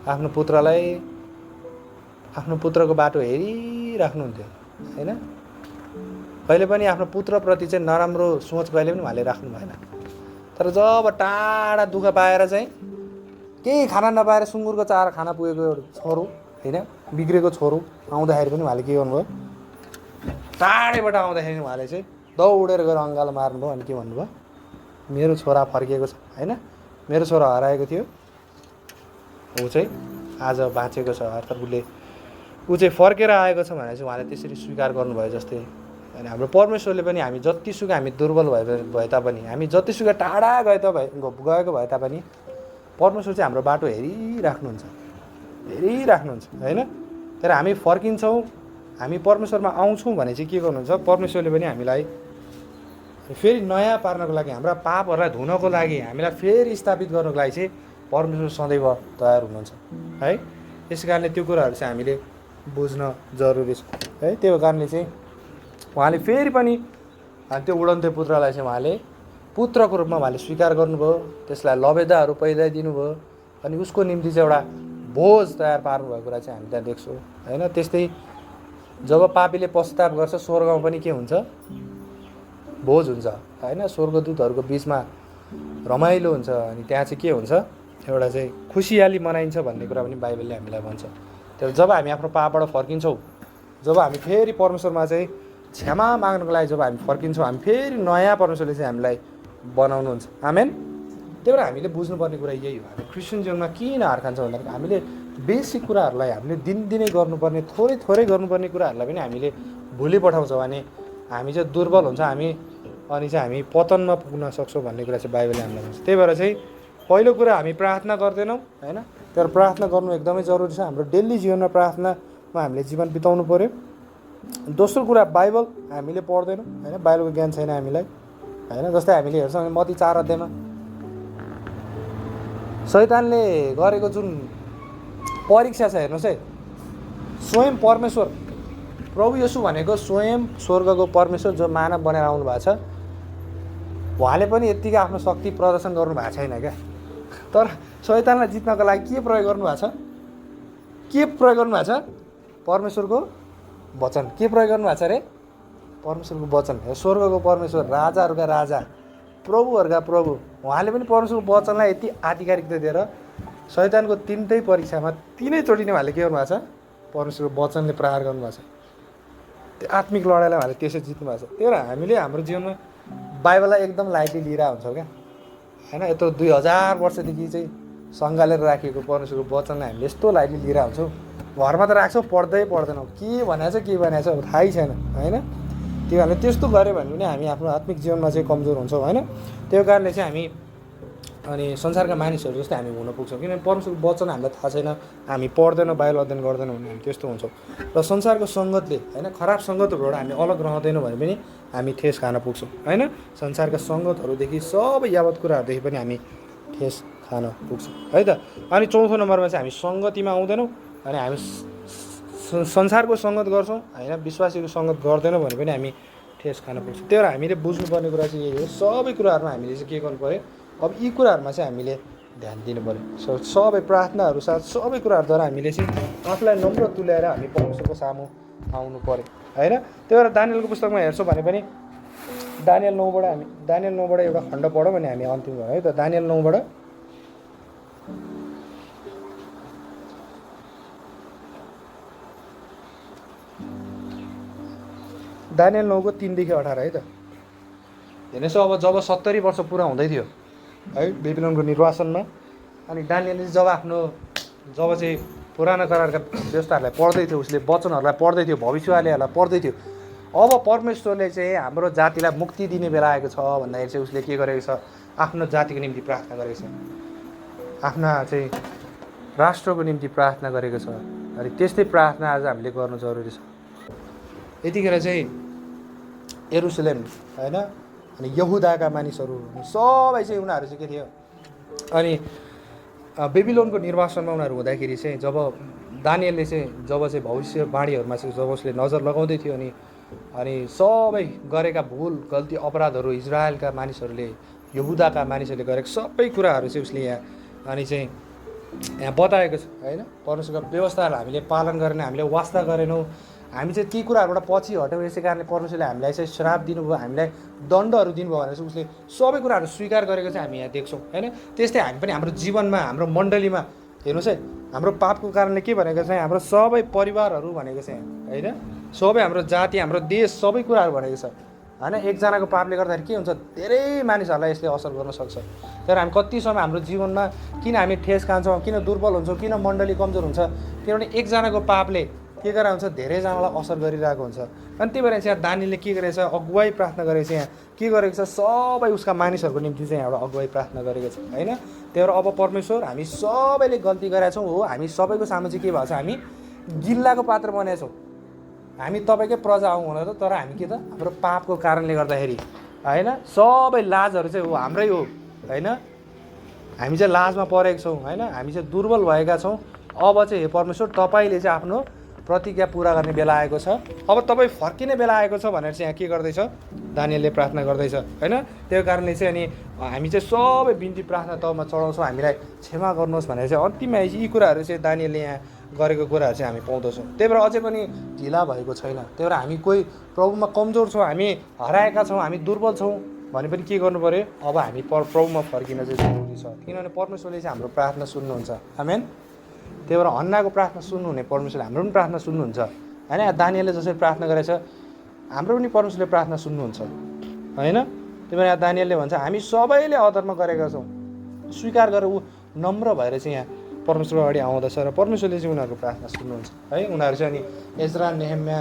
आफ्नो पुत्रलाई, आफ्नो पुत्रको बाटो हेरिराख्नुहुन्थ्यो होइन। कहिले पनि आफ्नो पुत्रप्रति चाहिँ नराम्रो सोच कहिले पनि उहाँले राख्नु भएन। तर जब टाढा दुःख पाएर चाहिँ केही खाना नपाएर सुँगुरको चारो खाना पुगेको एउटा छोरो होइन, बिग्रेको छोरो आउँदाखेरि पनि उहाँले के गर्नुभयो, टाढैबाट आउँदाखेरि उहाँले चाहिँ दौडेर गएर अङ्गालो मार्नुभयो। अनि के भन्नुभयो, मेरो छोरा फर्किएको छ होइन, मेरो छोरा हराएको थियो, ऊ चाहिँ आज बाँचेको छ, अर्थात् ऊ चाहिँ फर्केर आएको छ भनेर चाहिँ उहाँले त्यसरी स्वीकार गर्नुभयो जस्तै। अनि हाम्रो परमेश्वरले पनि हामी जतिसुकै हामी दुर्बल भए तापनि, हामी जतिसुकै टाढा गएको भए तापनि परमेश्वर चाहिँ हाम्रो बाटो हेरिराख्नुहुन्छ होइन। तर हामी फर्किन्छौँ, हामी परमेश्वरमा आउँछौँ भने चाहिँ के गर्नुहुन्छ, परमेश्वरले पनि हामीलाई फेरि नयाँ पार्नको लागि, हाम्रा पापहरूलाई धुनको लागि, हामीलाई फेरि स्थापित गर्नको लागि चाहिँ परमेश्वर सदैव तयार हुनुहुन्छ है। त्यस कारणले त्यो कुराहरू चाहिँ हामीले बुझ्न जरुरी छ है। त्यो कारणले चाहिँ उहाँले फेरि पनि त्यो उडन्ते पुत्रलाई चाहिँ उहाँले पुत्रको रूपमा उहाँले स्वीकार गर्नुभयो, त्यसलाई लबेदाहरू पहिलाइदिनु भयो अनि उसको निम्ति चाहिँ एउटा बोझ तयार पार्नुभएको कुरा चाहिँ हामी त्यहाँ देख्छौँ होइन। त्यस्तै जब पापीले पश्चाताप गर्छ स्वर्गमा पनि के हुन्छ, बोझ हुन्छ होइन। स्वर्गदूतहरूको बिचमा रमाइलो हुन्छ। अनि त्यहाँ चाहिँ के हुन्छ, एउटा चाहिँ खुसियाली मनाइन्छ भन्ने कुरा पनि बाइबलले हामीलाई भन्छ। तर जब हामी आफ्नो पापबाट फर्किन्छौँ, जब हामी फेरि परमेश्वरमा चाहिँ क्षमा माग्नको लागि जब हामी फर्किन्छौँ, हामी फेरि नयाँ परमेश्वरले चाहिँ हामीलाई बनाउनुहुन्छ। आमेन। त्यही भएर हामीले बुझ्नुपर्ने कुरा यही हो, हामी क्रिस्चियन जीवनमा किन हार खान्छौँ भन्दाखेरि हामीले बेसिक कुराहरूलाई हामीले दिनदिनै गर्नुपर्ने, थोरै थोरै गर्नुपर्ने कुराहरूलाई पनि हामीले भुलि पठाउँछौँ भने हामी चाहिँ दुर्बल हुन्छ, अनि चाहिँ हामी पतनमा पुग्न सक्छौँ भन्ने कुरा चाहिँ बाइबलले हामीलाई भन्छ। त्यही भएर चाहिँ पहिलो कुरा हामी प्रार्थना गर्दैनौँ होइन, तर प्रार्थना गर्नु एकदमै जरुरी छ। हाम्रो डेली जीवनमा प्रार्थनामा हामीले जीवन बिताउनु पऱ्यो। दोस्रो कुरा, बाइबल हामीले पढ्दैनौँ होइन, बाइबलको ज्ञान छैन हामीलाई होइन। जस्तै हामीले हेर्छौँ मत्ती 4 अध्यायमा शैतानले गरेको जुन परीक्षा छ हेर्नुहोस् है, स्वयं परमेश्वर प्रभु येशू भनेको स्वयं स्वर्गको परमेश्वर जो मानव बनेर आउनु भएको छ, उहाँले पनि यत्तिकै आफ्नो शक्ति प्रदर्शन गर्नु भएको छैन क्या। तर शैतानलाई जित्नको लागि के प्रयोग गर्नुभएको छ, के प्रयोग गर्नुभएको छ, परमेश्वरको वचन। के प्रयोग गर्नुभएको छ अरे, परमेश्वरको वचन। स्वर्गको परमेश्वर, राजाहरूका राजा, प्रभुहरूका प्रभु, उहाँले पनि परमेश्वरको वचनलाई यति आधिकारिकता दिएर शैतानको तिनटै परीक्षामा तिनैचोटि नै उहाँले के गर्नुभएको छ, परमेश्वरको वचनले प्रहार गर्नुभएको छ। त्यो आत्मिक लडाइँलाई उहाँले त्यसै जित्नु भएको छ। त्यही भएर हामीले हाम्रो जीवनमा बाइबललाई एकदम लाइटली लिएर हुन्छौँ क्या होइन। यत्रो 2000 वर्षदेखि चाहिँ सङ्घालेर राखिएको परमेश्वरको वचनलाई हामीले यस्तो लाइटली लिएर हुन्छौँ, घरमा त राख्छौँ, पढ्दैनौँ, के भनेको छ के भनेको छ अब थाहै छैन होइन। त्यो कारणले त्यस्तो गऱ्यो भने पनि हामी आफ्नो आत्मिक जीवनमा चाहिँ कमजोर हुन्छौँ होइन। त्यो कारणले चाहिँ हामी अनि संसारका मानिसहरू जस्तै हामी हुन पुग्छौँ, किनभने परमेश्वरको वचन हामीलाई थाहा छैन, हामी पढ्दैनौँ, बाइबल अध्ययन गर्दैनौँ भने हामी त्यस्तो हुन्छौँ। र संसारको सङ्गतले होइन, खराब सङ्गतहरूबाट हामी अलग रहँदैनौँ भने पनि हामी ठेस खान पुग्छौँ होइन। संसारका सङ्गतहरूदेखि सबै यावत कुराहरूदेखि पनि हामी ठेस खान पुग्छौँ है त। अनि चौथो नम्बरमा चाहिँ हामी सङ्गतिमा आउँदैनौँ, अनि हामी संसारको सङ्गत गर्छौँ होइन, विश्वासीको सङ्गत गर्दैनौँ भने पनि हामी ठेस खान पुग्छौँ। त्यही भएर हामीले बुझ्नुपर्ने कुरा चाहिँ यही हो, सबै कुराहरूमा हामीले चाहिँ के गर्नु पऱ्यो, अब यी कुराहरूमा चाहिँ हामीले ध्यान दिनु पऱ्यो। सबै प्रार्थनाहरू साथ सबै कुराहरूद्वारा हामीले चाहिँ आफूलाई नम्र तुल्याएर हामी परमेश्वरको सामु आउनु पऱ्यो होइन। त्यही भएर दानियलको पुस्तकमा हेर्छौँ भने पनि दानियल 9बाट एउटा खण्ड पढौँ भने हामी अन्तिम गरौँ है त। दानियल 9बाट दानियल 9को 3देखि 18 है त। हेर्नुहोस्, अब जब 70 वर्ष पुरा हुँदै थियो है बेबिलोनको निर्वासनमा, अनि दानियलले जब चाहिँ पुरानो करारका व्यवस्थाहरूलाई पढ्दै थियो, उसले वचनहरूलाई पढ्दै थियो, भविष्यवाणीहरूलाई पढ्दै थियो, अब परमेश्वरले चाहिँ हाम्रो जातिलाई मुक्ति दिने बेला आएको छ भन्दाखेरि चाहिँ उसले के गरेको छ, आफ्नो जातिको निम्ति प्रार्थना गरेको छ, आफ्ना चाहिँ राष्ट्रको निम्ति प्रार्थना गरेको छ। अनि त्यस्तै प्रार्थना आज हामीले गर्नु जरुरी छ। यतिखेर चाहिँ यरुसलेम होइन, अनि यहुदाका मानिसहरू सबै चाहिँ उनीहरू चाहिँ के थियो, अनि बेबिलोनको निर्वासनमा उनीहरू हुँदाखेरि चाहिँ जब दानियलले चाहिँ भविष्यवाणीहरूमा चाहिँ जब उसले नजर लगाउँदै थियो, अनि सबै गरेका भुल गल्ती अपराधहरू इजरायलका मानिसहरूले, यहुदाका मानिसहरूले गरेको सबै कुराहरू चाहिँ उसले यहाँ बताएको छ होइन। परमेश्वरको व्यवस्थाहरू हामीले पालन गरेन, हामीले वास्ता गरेनौँ, हामी चाहिँ ती कुराहरूबाट पछि हट्यौँ, यसै कारणले परमेश्वरले हामीलाई चाहिँ श्राप दिनुभयो, हामीलाई दण्डहरू दिनुभयो भनेर चाहिँ उसले सबै कुराहरू स्वीकार गरेको चाहिँ हामी यहाँ देख्छौँ होइन। त्यस्तै हामी पनि हाम्रो जीवनमा, हाम्रो मण्डलीमा हेर्नुहोस् है, हाम्रो पापको कारणले के भनेको चाहिँ हाम्रो सबै परिवारहरू भनेको चाहिँ होइन, सबै हाम्रो जाति, हाम्रो देश, सबै कुराहरू भनेको छ होइन। एकजनाको पापले गर्दाखेरि के हुन्छ, धेरै मानिसहरूलाई यसले असर गर्न सक्छ। तर हामी कति समय हाम्रो जीवनमा किन हामी ठेस खान्छौँ, किन दुर्बल हुन्छौँ, किन मण्डली कमजोर हुन्छ, किनभने एकजनाको पापले के गरेर हुन्छ, धेरैजनालाई असर गरिरहेको हुन्छ। अनि त्यही भएर चाहिँ दानियलले के गरेछ, अगुवाई प्रार्थना गरेको छ, यहाँ के गरेको छ, सबै उसका मानिसहरूको निम्ति चाहिँ एउटा अगुवाई प्रार्थना गरेको छ होइन। त्यही भएर अब परमेश्वर, हामी सबैले गल्ती गरेका छौँ हो, हामी सबैको सामु चाहिँ के भएको छ, हामी गिल्लाको पात्र बनेका छौँ, हामी तपाईँकै प्रजा हौँ हुन त, तर हामी के त हाम्रो पापको कारणले गर्दाखेरि होइन सबै लाजहरू चाहिँ हो हाम्रै हो होइन। हामी चाहिँ लाजमा परेको छौँ होइन, हामी चाहिँ दुर्बल भएका छौँ। अब चाहिँ हे परमेश्वर, तपाईँले चाहिँ आफ्नो प्रतिज्ञा पुरा गर्ने बेला आएको छ, अब तपाईँ फर्किने बेला आएको छ भनेर चाहिँ यहाँ के गर्दैछ, दानियलले प्रार्थना गर्दैछ होइन। त्यो कारणले चाहिँ अनि हामी चाहिँ सबै बिन्ती प्रार्थना तपाईँमा चढाउँछौँ, हामीलाई क्षमा गर्नुहोस् भनेर चाहिँ अन्तिममा यी कुराहरू चाहिँ दानियलले यहाँ गरेको कुराहरू चाहिँ हामी पाउँदछौँ। त्यही भएर अझै पनि ढिला भएको छैन। त्यही भएर हामी कोही प्रभुमा कमजोर छौँ, हामी हराएका छौँ, हामी दुर्बल छौँ भनेपछि के गर्नु पऱ्यो, अब हामी प्रभुमा फर्किन चाहिँ जरुरी छ, किनभने परमेश्वरले चाहिँ हाम्रो प्रार्थना सुन्नुहुन्छ। आमेन। त्यही भएर हन्नाको प्रार्थना सुन्नुहुने परमेश्वरले हाम्रो पनि प्रार्थना सुन्नुहुन्छ होइन। दानियलले जसरी प्रार्थना गरेछ हाम्रो पनि परमेश्वरले प्रार्थना सुन्नुहुन्छ होइन। त्यही भएर यहाँ दानियलले भन्छ हामी सबैले अधर्म गरेका छौँ, स्वीकार गरेर ऊ नम्र भएर चाहिँ यहाँ परमेश्वर अगाडि आउँदछ र परमेश्वरले चाहिँ उनीहरूको प्रार्थना सुन्नुहुन्छ है। उनीहरू चाहिँ अनि एज्रा नेहेम्या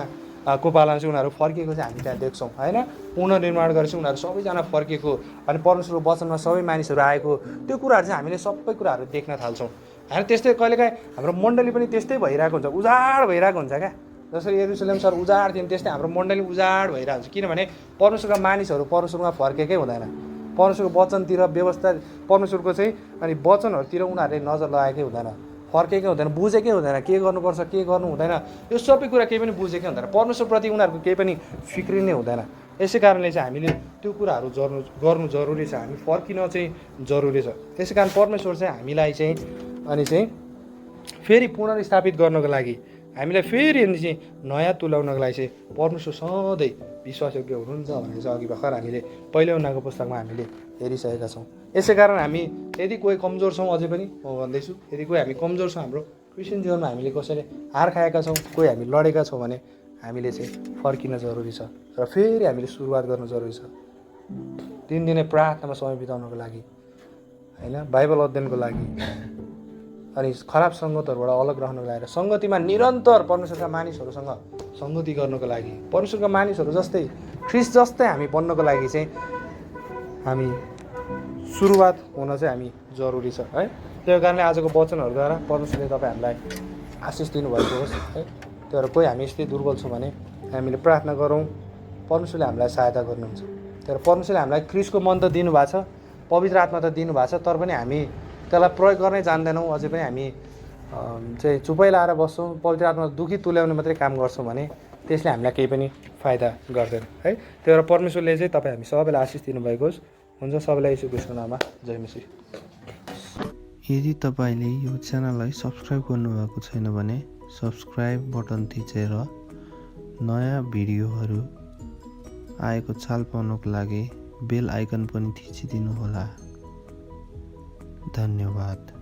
को पालामा चाहिँ उनीहरू फर्किएको चाहिँ हामी त्यहाँ देख्छौँ होइन। पुनर्निर्माण गरेर चाहिँ उनीहरू सबैजना फर्किएको अनि परमेश्वरको वचनमा सबै मानिसहरू आएको, त्यो कुराहरू चाहिँ हामीले सबै कुराहरू देख्न थाल्छौँ होइन। त्यस्तै कहिलेकाहीँ हाम्रो मण्डली पनि त्यस्तै भइरहेको हुन्छ, उजाड भइरहेको हुन्छ क्या। जसरी यरुशलेम सहर उजाड थियो त्यस्तै हाम्रो मण्डली उजाड भइरहेको हुन्छ, किनभने परमेश्वरका मानिसहरू परमेश्वरमा फर्केकै हुँदैन। परमेश्वरको वचनतिर व्यवस्था परमेश्वरको चाहिँ अनि वचनहरूतिर उनीहरूले नजर लगाएकै हुँदैन, फर्केकै हुँदैन, बुझेकै हुँदैन, के गर्नुपर्छ के गर्नु हुँदैन, यो सबै कुरा केही पनि बुझेकै हुँदैन। परमेश्वरप्रति उनीहरूको केही पनि फिक्री नै हुँदैन। यसै कारणले चाहिँ हामीले त्यो कुराहरू गर्नु जरुरी छ, हामी फर्किन चाहिँ जरुरी छ। त्यसै कारण परमेश्वर चाहिँ हामीलाई चाहिँ अनि चाहिँ फेरि पुनर्स्थापित गर्नको लागि, हामीलाई फेरि अनि चाहिँ नयाँ तुल्याउनको लागि चाहिँ परमेश्वर सधैँ विश्वासयोग्य हुनुहुन्छ भनेर चाहिँ अघि भर्खर हामीले पहिलो उनीहरूको पुस्तकमा हामीले हेरिसकेका छौँ। यसै कारण हामी यदि कोही कमजोर छौँ, अझै पनि म भन्दैछु, यदि कोही हामी कमजोर छौँ, हाम्रो क्रिस्चियन जीवनमा हामीले कसैले हार खाएका छौँ, कोही हामी लडेका छौँ भने हामीले चाहिँ फर्किन जरुरी छ र फेरि हामीले सुरुवात गर्नु जरुरी छ। दिनदिनै प्रार्थनामा समय बिताउनको लागि होइन, बाइबल अध्ययनको लागि अनि खराब सङ्गतहरूबाट अलग रहनको लागि, सङ्गतिमा निरन्तर परमेश्वरका मानिसहरूसँग सङ्गति गर्नको लागि, परमेश्वरका मानिसहरू जस्तै ख्रिस्ट जस्तै हामी बन्नको लागि चाहिँ हामी सुरुवात हुन चाहिँ हामी जरुरी छ है। त्यो कारणले आजको वचनहरूद्वारा परमेश्वरले तपाईँ हामीलाई आशिष दिनुभएको होस् है। त्यो भएर कोही हामी यस्तै दुर्बल छौँ भने हामीले प्रार्थना गरौँ, परमेश्वरले हामीलाई सहायता गर्नुहुन्छ। तर परमेश्वरले हामीलाई ख्रिस्टको मन त दिनुभएको छ, पवित्र आत्मा त दिनुभएको छ, तर पनि हामी त्यसलाई प्रयोग गर्नै जान्दैनौँ। अझै पनि हामी चाहिँ चुपै लाएर बस्छौँ, पवित्र आत्मा दुःखी तुल्याउने मात्रै काम गर्छौँ भने त्यसले हामीलाई केही पनि फाइदा गर्दैन है। त्यही भएर परमेश्वरले चाहिँ तपाईँ हामी सबैलाई आशिष दिनुभएको होस्। हुन्छ, सबैलाई येशू ख्रीष्टको नाममा जय मसीह। यदि तपाईँले यो च्यानललाई सब्सक्राइब गर्नुभएको छैन भने सब्सक्राइब बटन थिचेर नयाँ भिडियोहरू आएको चाल पाउनको लागि बेल आइकन पनि थिचिदिनु होला। धन्यवाद।